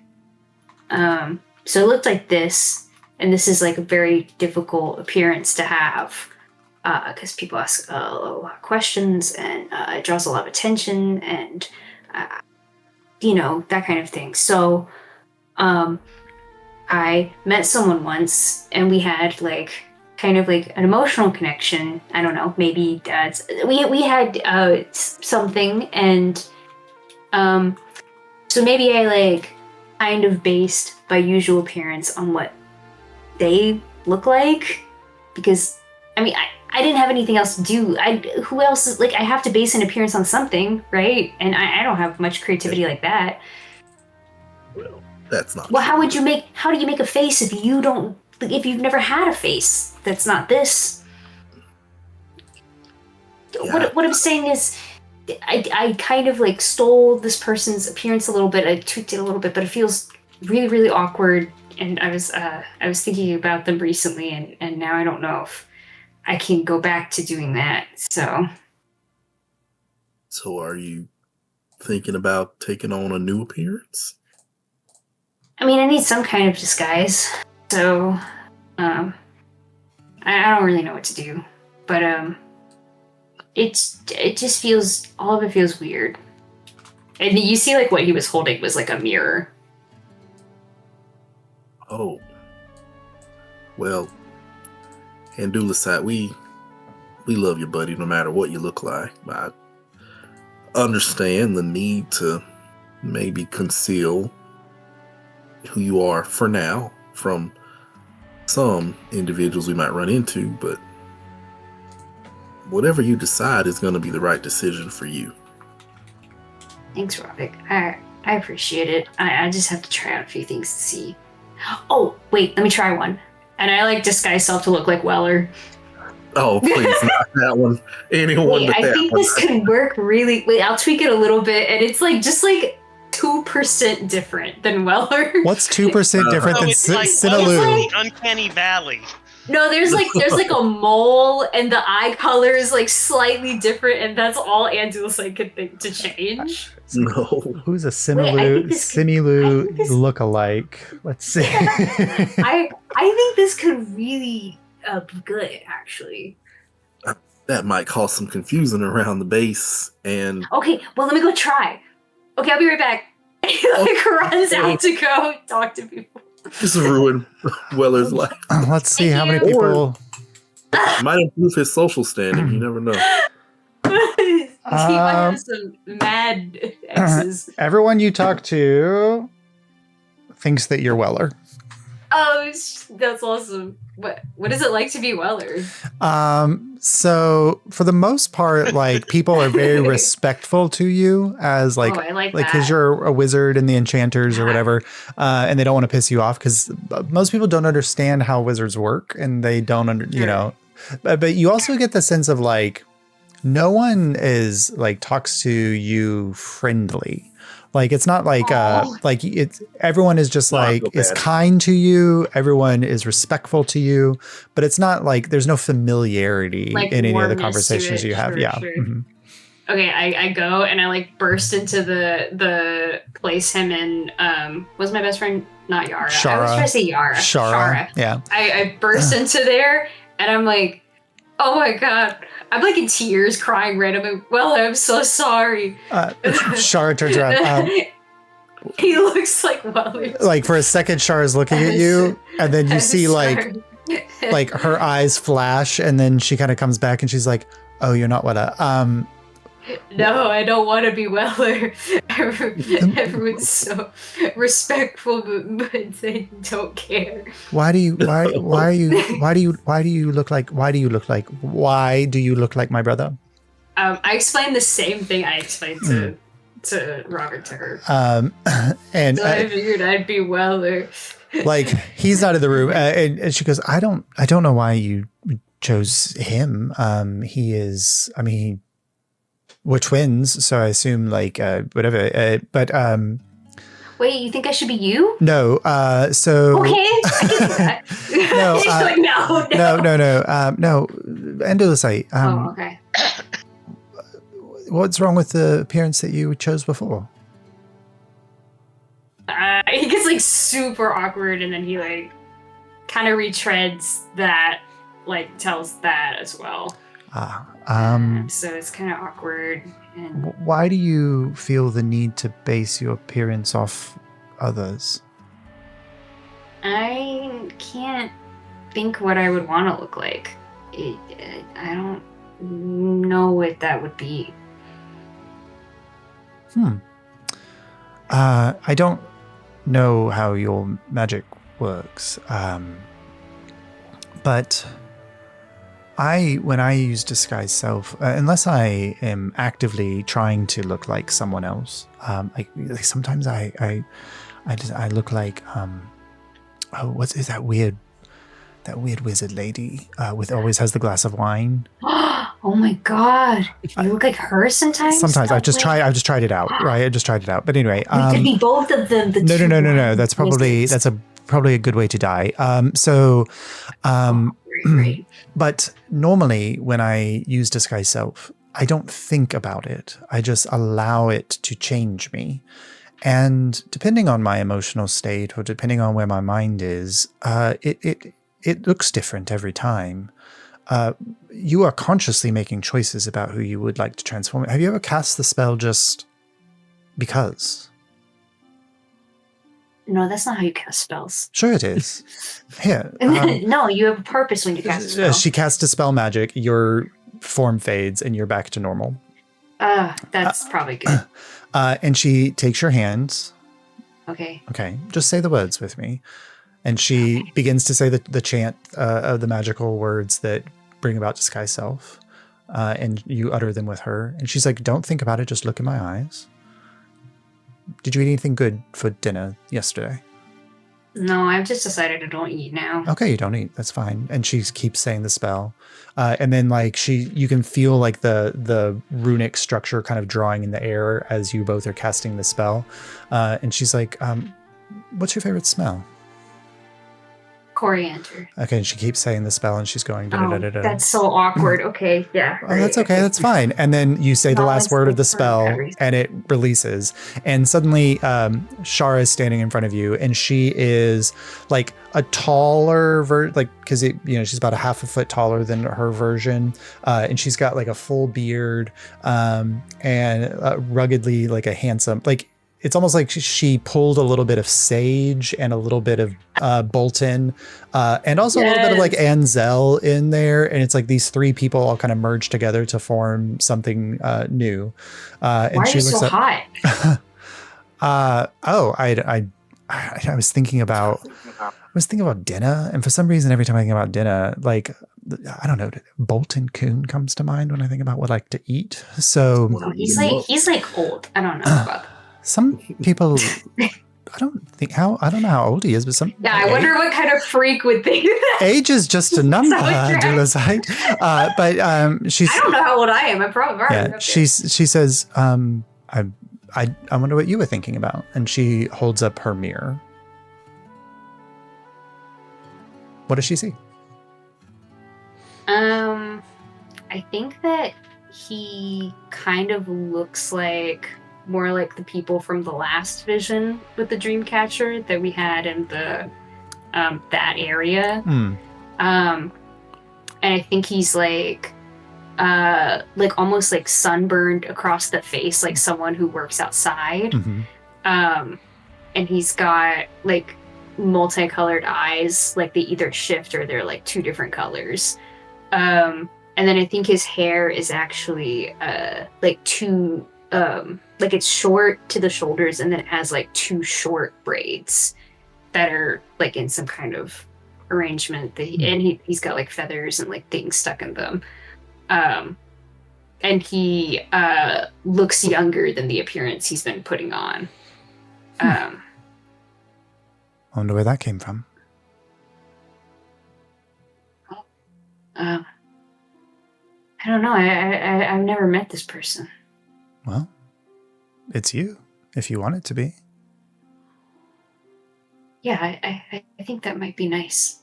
So it looked like this, and this is like a very difficult appearance to have because people ask a lot of questions, and it draws a lot of attention, and that kind of thing. So I met someone once, and we had like kind of like an emotional connection. I don't know, maybe we had something, and so maybe I like kind of based my usual appearance on what they look like, because I mean I didn't have anything else to do. Who else is like, I have to base an appearance on something, right? And I don't have much creativity like that. Well, that's not. Well, how do you make a face if you've never had a face that's not this? Yeah. What I'm saying is, I kind of like stole this person's appearance a little bit. I tweaked it a little bit, but it feels really, really awkward. And I was thinking about them recently, and now I don't know if I can go back to doing that. So are you thinking about taking on a new appearance? I mean, I need some kind of disguise. So, I don't really know what to do, but it just feels, all of it feels weird. And you see, like, what he was holding was like a mirror. Oh. Well, Duelicite, we love you, buddy, no matter what you look like. I understand the need to maybe conceal who you are for now from some individuals we might run into, but whatever you decide is going to be the right decision for you. Thanks, Robic. I appreciate it. I just have to try out a few things to see. Oh, wait, let me try one. And I like disguise self to look like Weller. Oh, please, not that one. Anyone Wait, but I that think one. this could work really. Wait, I'll tweak it a little bit, and it's like just like 2% different than Weller. What's 2% different Oh, than it's like Sinaloo? the uncanny valley. No, there's like a mole, and the eye color is like slightly different, and that's all Angelus like could think to change. No. Who's a Wait, Similoo look-alike? Let's see. I think this could really be good, actually. That might cause some confusion around the base, and Okay, well, let me go try. Okay, I'll be right back. He like runs out to go talk to people. just ruin Weller's life. Let's see how many Thank you. people. Might improve his social standing. You never know. He might have some mad exes. Everyone you talk to thinks that you're Weller. Oh, that's awesome. What is it like to be Weller? So for the most part, like people are very respectful to you as like, I like because that. you're a wizard in the enchanters or whatever, and they don't want to piss you off because most people don't understand how wizards work and they don't you know, but you also get the sense of like, no one is like talks to you friendly. Like it's not like like it's everyone is just like is kind to you, everyone is respectful to you, but it's not like there's no familiarity Like in any of the warmness to conversations it, you have. sure, Yeah. sure. Mhm. Okay, I go and I like burst into the place him in. Was my best friend not Yara? I was Shara. trying to say Yara. Shara. Yeah. I burst into there and I'm like, oh my god. I'm like in tears, crying randomly. Well, I'm so sorry. Shara turns around. He looks like Weller. Like for a second, Shara's looking at you, and then you I'm see sorry. like her eyes flash, and then she kind of comes back and she's like, "Oh, you're not Wella." No, I don't want to be Weller. Everyone's so respectful, but they don't care. Why do you look like my brother? I explained the same thing I explained to Robert to her. And So I figured I'd be Weller. like he's not in the room, and she goes, I don't know why you chose him. He is, I mean, we're twins, so I assume like whatever. But Wait, you think I should be you? no. So Okay, I can do that. No, She's like, no. no. Endulosite. Oh, okay. What's wrong with the appearance that you chose before? He gets like super awkward, and then he like kind of retreads that, like tells that as well. So it's kind of awkward. And Why do you feel the need to base your appearance off others? I can't think what I would want to look like. I don't know what that would be. I don't know how your magic works, but when I use disguise self, unless I am actively trying to look like someone else, like sometimes I look like is that weird wizard lady with always has the glass of wine. Oh my god! You look like her sometimes. Sometimes No I've just tried it out, right? I just tried it out. But anyway, It could be both of them. No. That's probably probably a good way to die. Great. But normally when I use disguise self, I don't think about it. I just allow it to change me. And depending on my emotional state or depending on where my mind is, it looks different every time. You are consciously making choices about who you would like to transform. Have you ever cast the spell just because? No, that's not how you cast spells. Sure it is. Here. No, you have a purpose when you cast a spell. She casts Dispel Magic, your form fades, and you're back to normal. That's probably good. And she takes your hands. Okay. Okay, just say the words with me. And she begins to say the chant of the magical words that bring about disguise self. And you utter them with her. And she's like, don't think about it. Just look in my eyes. Did you eat anything good for dinner yesterday? No, I've just decided I don't eat now. Okay, you don't eat. That's fine. And she keeps saying the spell. And then like you can feel like the runic structure kind of drawing in the air as you both are casting the spell. And she's like, what's your favorite smell? Coriander. Okay, and she keeps saying the spell and she's going da-da-da-da-da. That's so awkward. Okay, yeah. Oh, that's okay. That's fine. And then you say the No, last it's word of the good for spell everything. and it releases. And suddenly Shara is standing in front of you and she is like a taller because she's about a half a foot taller than her version. And she's got like a full beard and ruggedly like a handsome, like it's almost like she pulled a little bit of Sage and a little bit of Bolton and also a little bit of like Anzel in there. And it's like these three people all kind of merge together to form something new. And Why she are you looks so up, hot? I was thinking about dinner. And for some reason, every time I think about dinner, like, I don't know, Bolton Coon comes to mind when I think about what I like to eat. So Oh, he's like old. I don't know about that. some people, I don't know how old he is, but some. Yeah, I wonder what kind of freak would think that. Age is just a number, Dulasite. But she's. I don't know how old I am. I'm probably already Yeah, up she says, I wonder what you were thinking about, and she holds up her mirror. What does she see? I think that he kind of looks like more like the people from the last vision with the Dreamcatcher that we had in the that area. And I think he's like almost like sunburned across the face, like someone who works outside. And he's got like multicolored eyes, like they either shift or they're like two different colors. And then I think his hair is actually like two like it's short to the shoulders and then it has like two short braids that are like in some kind of arrangement that he's got like feathers and like things stuck in them. And he looks younger than the appearance he's been putting on. I wonder where that came from. I don't know. I've never met this person. Well, it's you, if you want it to be. Yeah, I think that might be nice.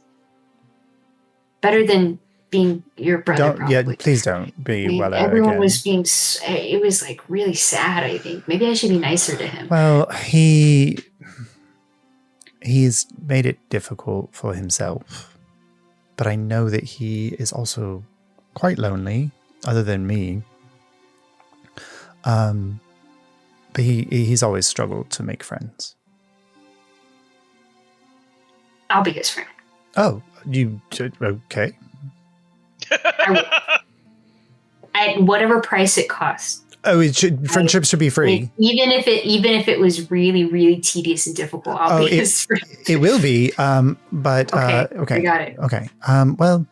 Better than being your brother. Probably. Please don't be well. Everyone again. was being. It was like really sad. I think maybe I should be nicer to him. Well, he's made it difficult for himself, but I know that he is also quite lonely, other than me. But he's always struggled to make friends. I'll be his friend. Oh, you okay? At whatever price it costs. Oh, friendship should be free. Even if it was really, really tedious and difficult, I'll be his friend. It will be. But okay. I got it. Okay. Well,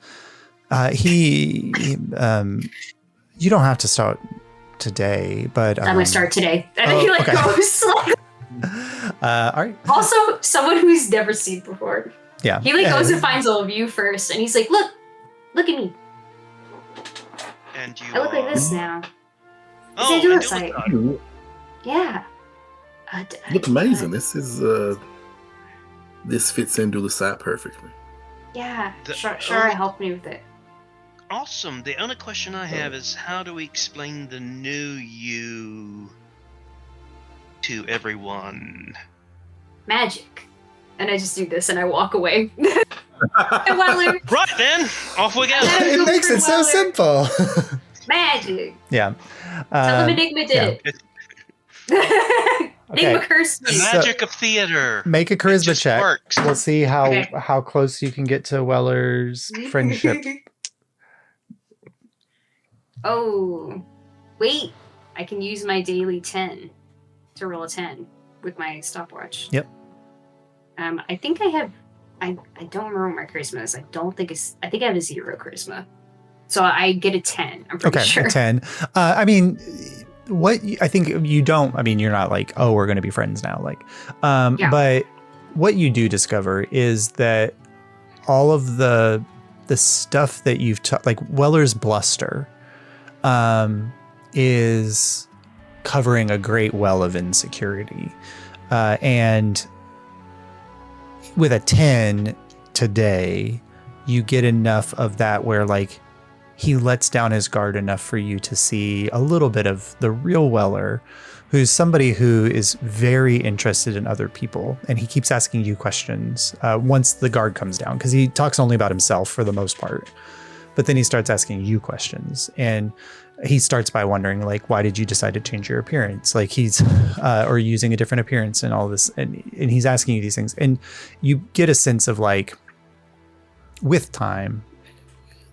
you don't have to start today, but I'm gonna start today. And he okay. goes. All right. Also, someone who's never seen before. Yeah. He goes and finds all of you first, and he's like, "Look at me. And you I look like this now." Oh, Is it your I do site? look good. Yeah. Look amazing. This is this fits into the site perfectly. Yeah. The- Shara helped me with it. Awesome. The only question I have is how do we explain the new you to everyone? Magic. And I just do this and I walk away. And Weller, Right then, off we go. It makes it so simple. magic. Yeah. Tell them Enigma did it. Enigma cursed The me. magic of theater. Make a It charisma just check. works. We'll see how Okay. how close you can get to Weller's friendship. Oh, wait. I can use my daily 10 to roll a 10 with my stopwatch. Yep. I think I have I don't remember my charisma is. I think I have a 0 charisma. So I get a 10, I'm pretty sure. A 10. I mean, I think you don't, I mean, you're not like, oh, we're going to be friends now. Like, but what you do discover is that all of the stuff that you've like Weller's bluster is covering a great well of insecurity. And with a 10 today, you get enough of that where like he lets down his guard enough for you to see a little bit of the real Weller, who's somebody who is very interested in other people. And he keeps asking you questions once the guard comes down, because he talks only about himself for the most part. But then he starts asking you questions. And he starts by wondering, like, why did you decide to change your appearance? Like he's, or using a different appearance and all this. And he's asking you these things. And you get a sense of like, with time,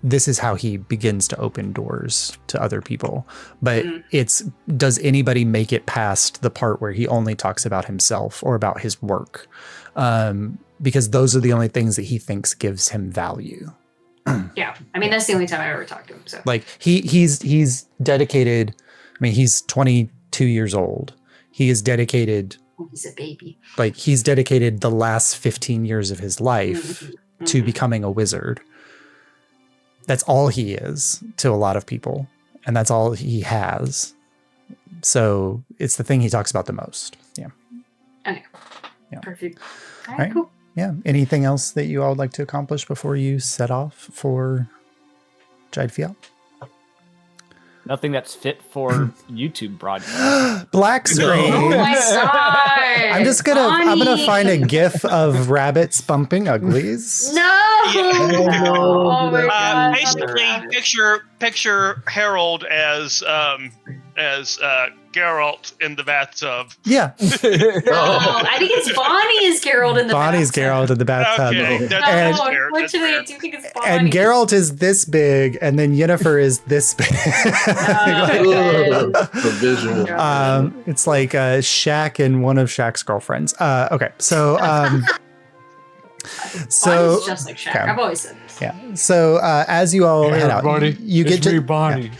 this is how he begins to open doors to other people. But it's, does anybody make it past the part where he only talks about himself or about his work? Because those are the only things that he thinks gives him value. Yeah. I mean, that's the only time I ever talked to him. So like he's dedicated. I mean, he's 22 years old. He is dedicated. Oh, he's a baby. Like he's dedicated the last 15 years of his life to becoming a wizard. That's all he is to a lot of people. And that's all he has. So it's the thing he talks about the most. Yeah. Okay. Yeah. Perfect. All right. Cool. Yeah. Anything else that you all would like to accomplish before you set off for Jaid Fjell? Nothing that's fit for YouTube broadcast. Black screen. Oh my god! I'm gonna find a GIF of rabbits bumping uglies. No! Oh my god! Basically, picture Harold as Geralt in the bathtub. Yeah. I think it's Bonnie as Geralt in the Bonnie's bathtub. Geralt in the bathtub. Okay, Unfortunately, I do think it's Bonnie. And Geralt is this big, and then Yennefer is this big. The visual. It's like Shaq and one of Shaq's girlfriends. Okay, so Bonnie's just like Shaq. okay. I've always said this. Yeah. So as you all head out, you get to Bonnie.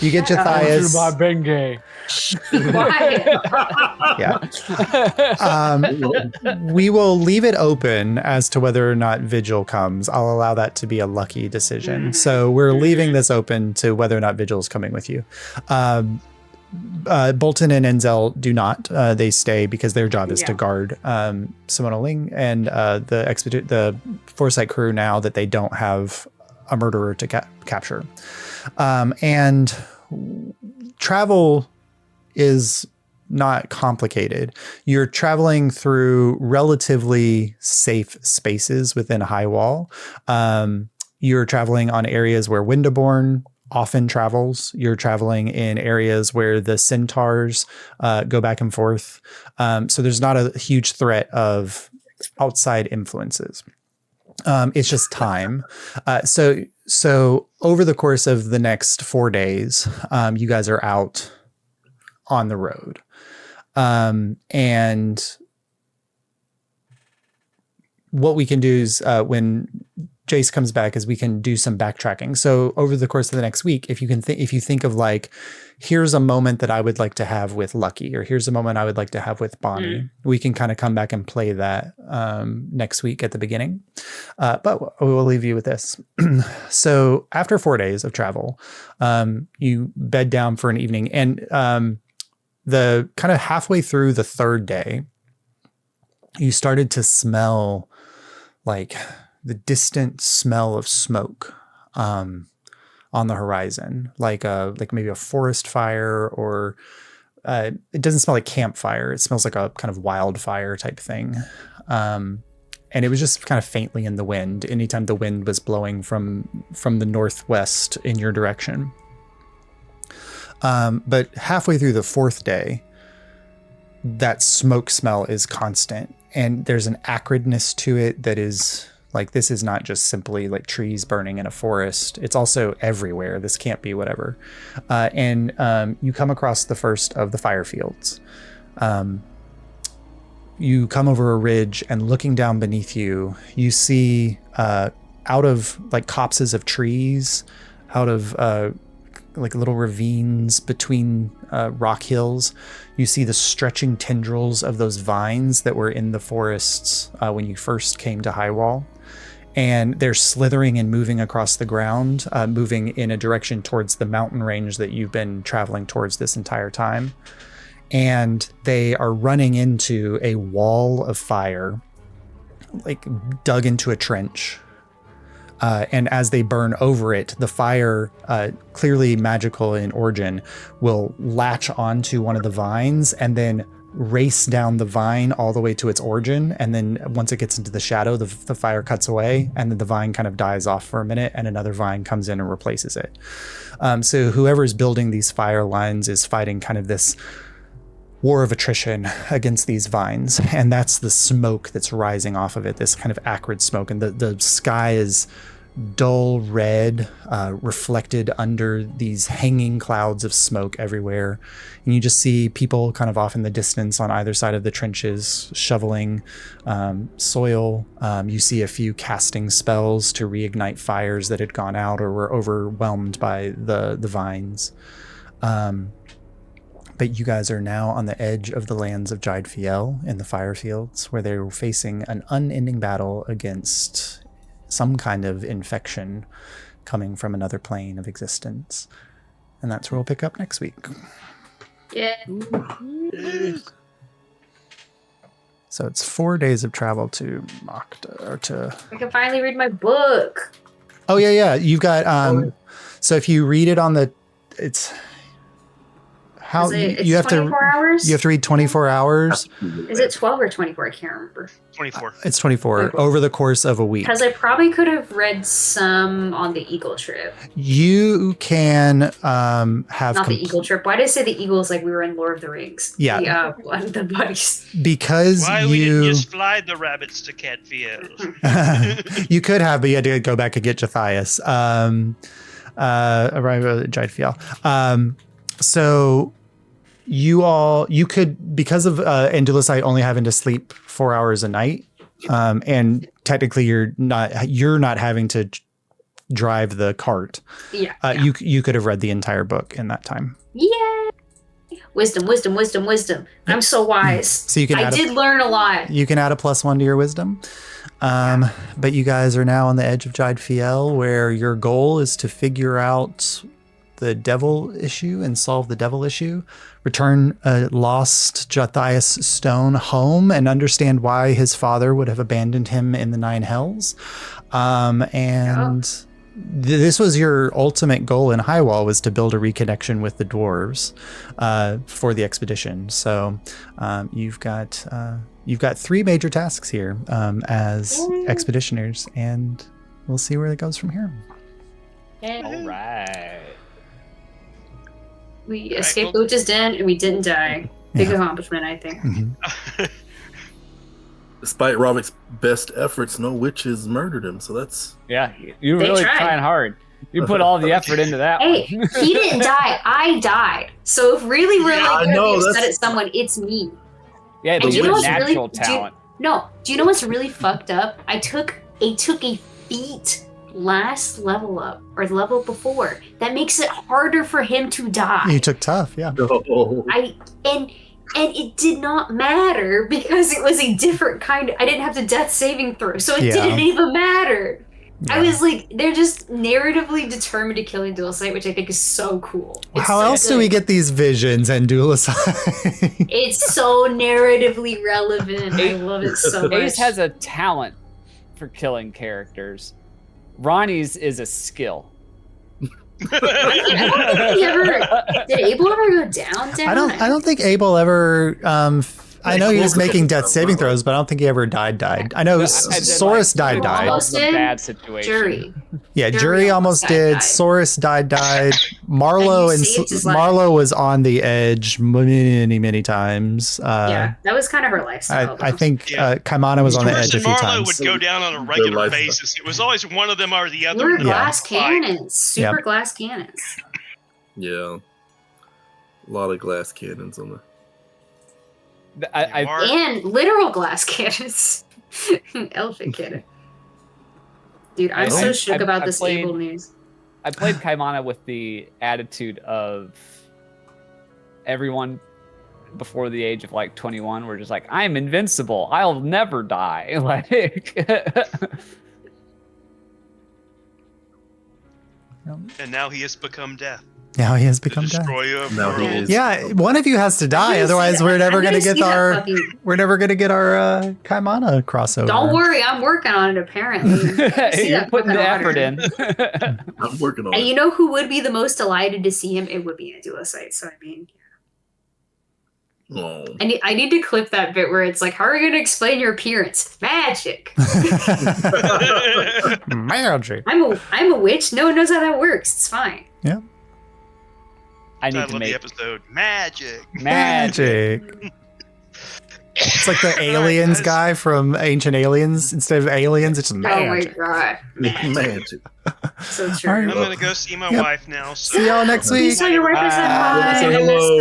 You get Jathias. Bengay. We will leave it open as to whether or not Vigil comes. I'll allow that to be a lucky decision. So we're leaving this open to whether or not Vigil is coming with you. Bolton and Enzel do not. They stay because their job is to guard Simona Ling and the Foresight crew now that they don't have a murderer to capture. And travel is not complicated. You're traveling through relatively safe spaces within High Wall. You're traveling on areas where Windaborn often travels. You're traveling in areas where the centaurs go back and forth. So there's not a huge threat of outside influences. It's just time. So over the course of the next 4 days, you guys are out on the road. And what we can do is when Jace comes back is we can do some backtracking. So over the course of the next week, if you think of like, here's a moment that I would like to have with Lucky, or here's a moment I would like to have with Bonnie, we can kind of come back and play that next week at the beginning. But we will leave you with this. So after 4 days of travel, you bed down for an evening, and the kind of halfway through the third day, you started to smell like the distant smell of smoke on the horizon, like maybe a forest fire, or it doesn't smell like campfire. It smells like a kind of wildfire type thing. And it was just kind of faintly in the wind anytime the wind was blowing from the northwest in your direction. But halfway through the fourth day, that smoke smell is constant, and there's an acridness to it that is like, this is not just simply like trees burning in a forest. It's also everywhere. This can't be whatever. And you come across the first of the fire fields. you come over a ridge, and looking down beneath you, you see out of like copses of trees, out of like little ravines between rock hills, you see the stretching tendrils of those vines that were in the forests when you first came to Highwall. And they're slithering and moving across the ground, moving in a direction towards the mountain range that you've been traveling towards this entire time. And they are running into a wall of fire, like dug into a trench. And as they burn over it, the fire, clearly magical in origin, will latch onto one of the vines and then race down the vine all the way to its origin. And then once it gets into the shadow, the fire cuts away, and then the vine kind of dies off for a minute, and another vine comes in and replaces it. So whoever's building these fire lines is fighting kind of this war of attrition against these vines. And that's the smoke that's rising off of it, this kind of acrid smoke. And the sky is dull red, reflected under these hanging clouds of smoke everywhere. And you just see people kind of off in the distance on either side of the trenches shoveling soil. You see a few casting spells to reignite fires that had gone out or were overwhelmed by the vines. But you guys are now on the edge of the lands of Jaid Fjell in the fire fields, where they were facing an unending battle against some kind of infection coming from another plane of existence. And that's where we'll pick up next week. Yeah. So it's 4 days of travel to Makta, or to... I can finally read my book. Oh, yeah. You've got... So if you read it on the... It's... How it's you have 24 hours? You have to read 24 hours. Is it 12 or 24? I can't remember. 24. It's 24 over the course of a week. Because I probably could have read some on the Eagle trip. You can have... Not the Eagle trip. Why did I say the Eagles like we were in Lord of the Rings? Yeah. The buddies. Because Why we didn't just fly the rabbits to Catfield? You could have, but you had to go back and get Jathias. Arrive at Jaid Fjell. So... You could, because of Andulusite only having to sleep 4 hours a night, and technically you're not having to drive the cart. Yeah. You could have read the entire book in that time. Yeah. Wisdom. I'm so wise. So you can. I did learn a lot. You can add a +1 to your wisdom. But you guys are now on the edge of Jaid Fjell, where your goal is to figure out the devil issue and solve the devil issue, return a lost Jathias stone home, and understand why his father would have abandoned him in the Nine Hells. This was your ultimate goal in Highwall, was to build a reconnection with the dwarves for the expedition. So you've got 3 major tasks here as expeditioners, and we'll see where it goes from here. All right. We escaped Lucha's den and we didn't die. Big accomplishment, I think. Mm-hmm. Despite Ravic's best efforts, no witches murdered him. So that's... Yeah, you're really trying hard. You put all the effort into that Hey, he didn't die. I died. So if really we're going to be upset at someone, it's me. Yeah, but you have natural talent. Do you know what's really fucked up? I took a feat last level up, or the level before. That makes it harder for him to die. You took tough, yeah. No. And it did not matter because it was a different kind of... I didn't have the death saving throw, so it didn't even matter. Yeah. I was like, they're just narratively determined to kill Andulusite, which I think is so cool. How else do we get these visions and Andulusite? It's so narratively relevant. I love it so much. Ace has a talent for killing characters. Ronnie's is a skill. Did Abel ever go down? I don't think Abel ever. I know he was making death saving throws, but I don't think he ever died. I know Saurus died. Almost did. Bad situation. Jury. Yeah, Jury almost did. Saurus died. Marlo was on the edge many times. Yeah, that was kind of her lifestyle. I think Kaimana was on the edge a few times. Marlo would go down on a regular basis. It was always one of them or the other. They were glass cannons. Super glass cannons. Yeah. A lot of glass cannons on the... And literal glass cannons. Elephant cannon. Dude, I'm so shook about this evil news. I played Kaimana with the attitude of everyone before the age of like 21. We're just like, I'm invincible. I'll never die. Like, And now he has become death. Now he has become The death. destroyer of Now he worlds. is. Yeah, one of you has to die, otherwise we're never gonna get our Kaimana crossover. Don't worry, I'm working on it. Apparently, See you're that putting the effort fucking in. I'm working on And it. you know who would be the most delighted to see him? It would be a duocyte. So I mean, Oh. I need to clip that bit where it's like, how are you going to explain your appearance? Magic. Magic. I'm a witch. No one knows how that works. It's fine. Yeah. I need I to love make the episode. Magic. Magic. It's like the aliens guy from Ancient Aliens. Instead of aliens, it's magic. Oh my god. Magic. So true. All right. I'm gonna go see my Yep. wife now. So. See y'all next You week. saw your wife or Bye. something. Say hello.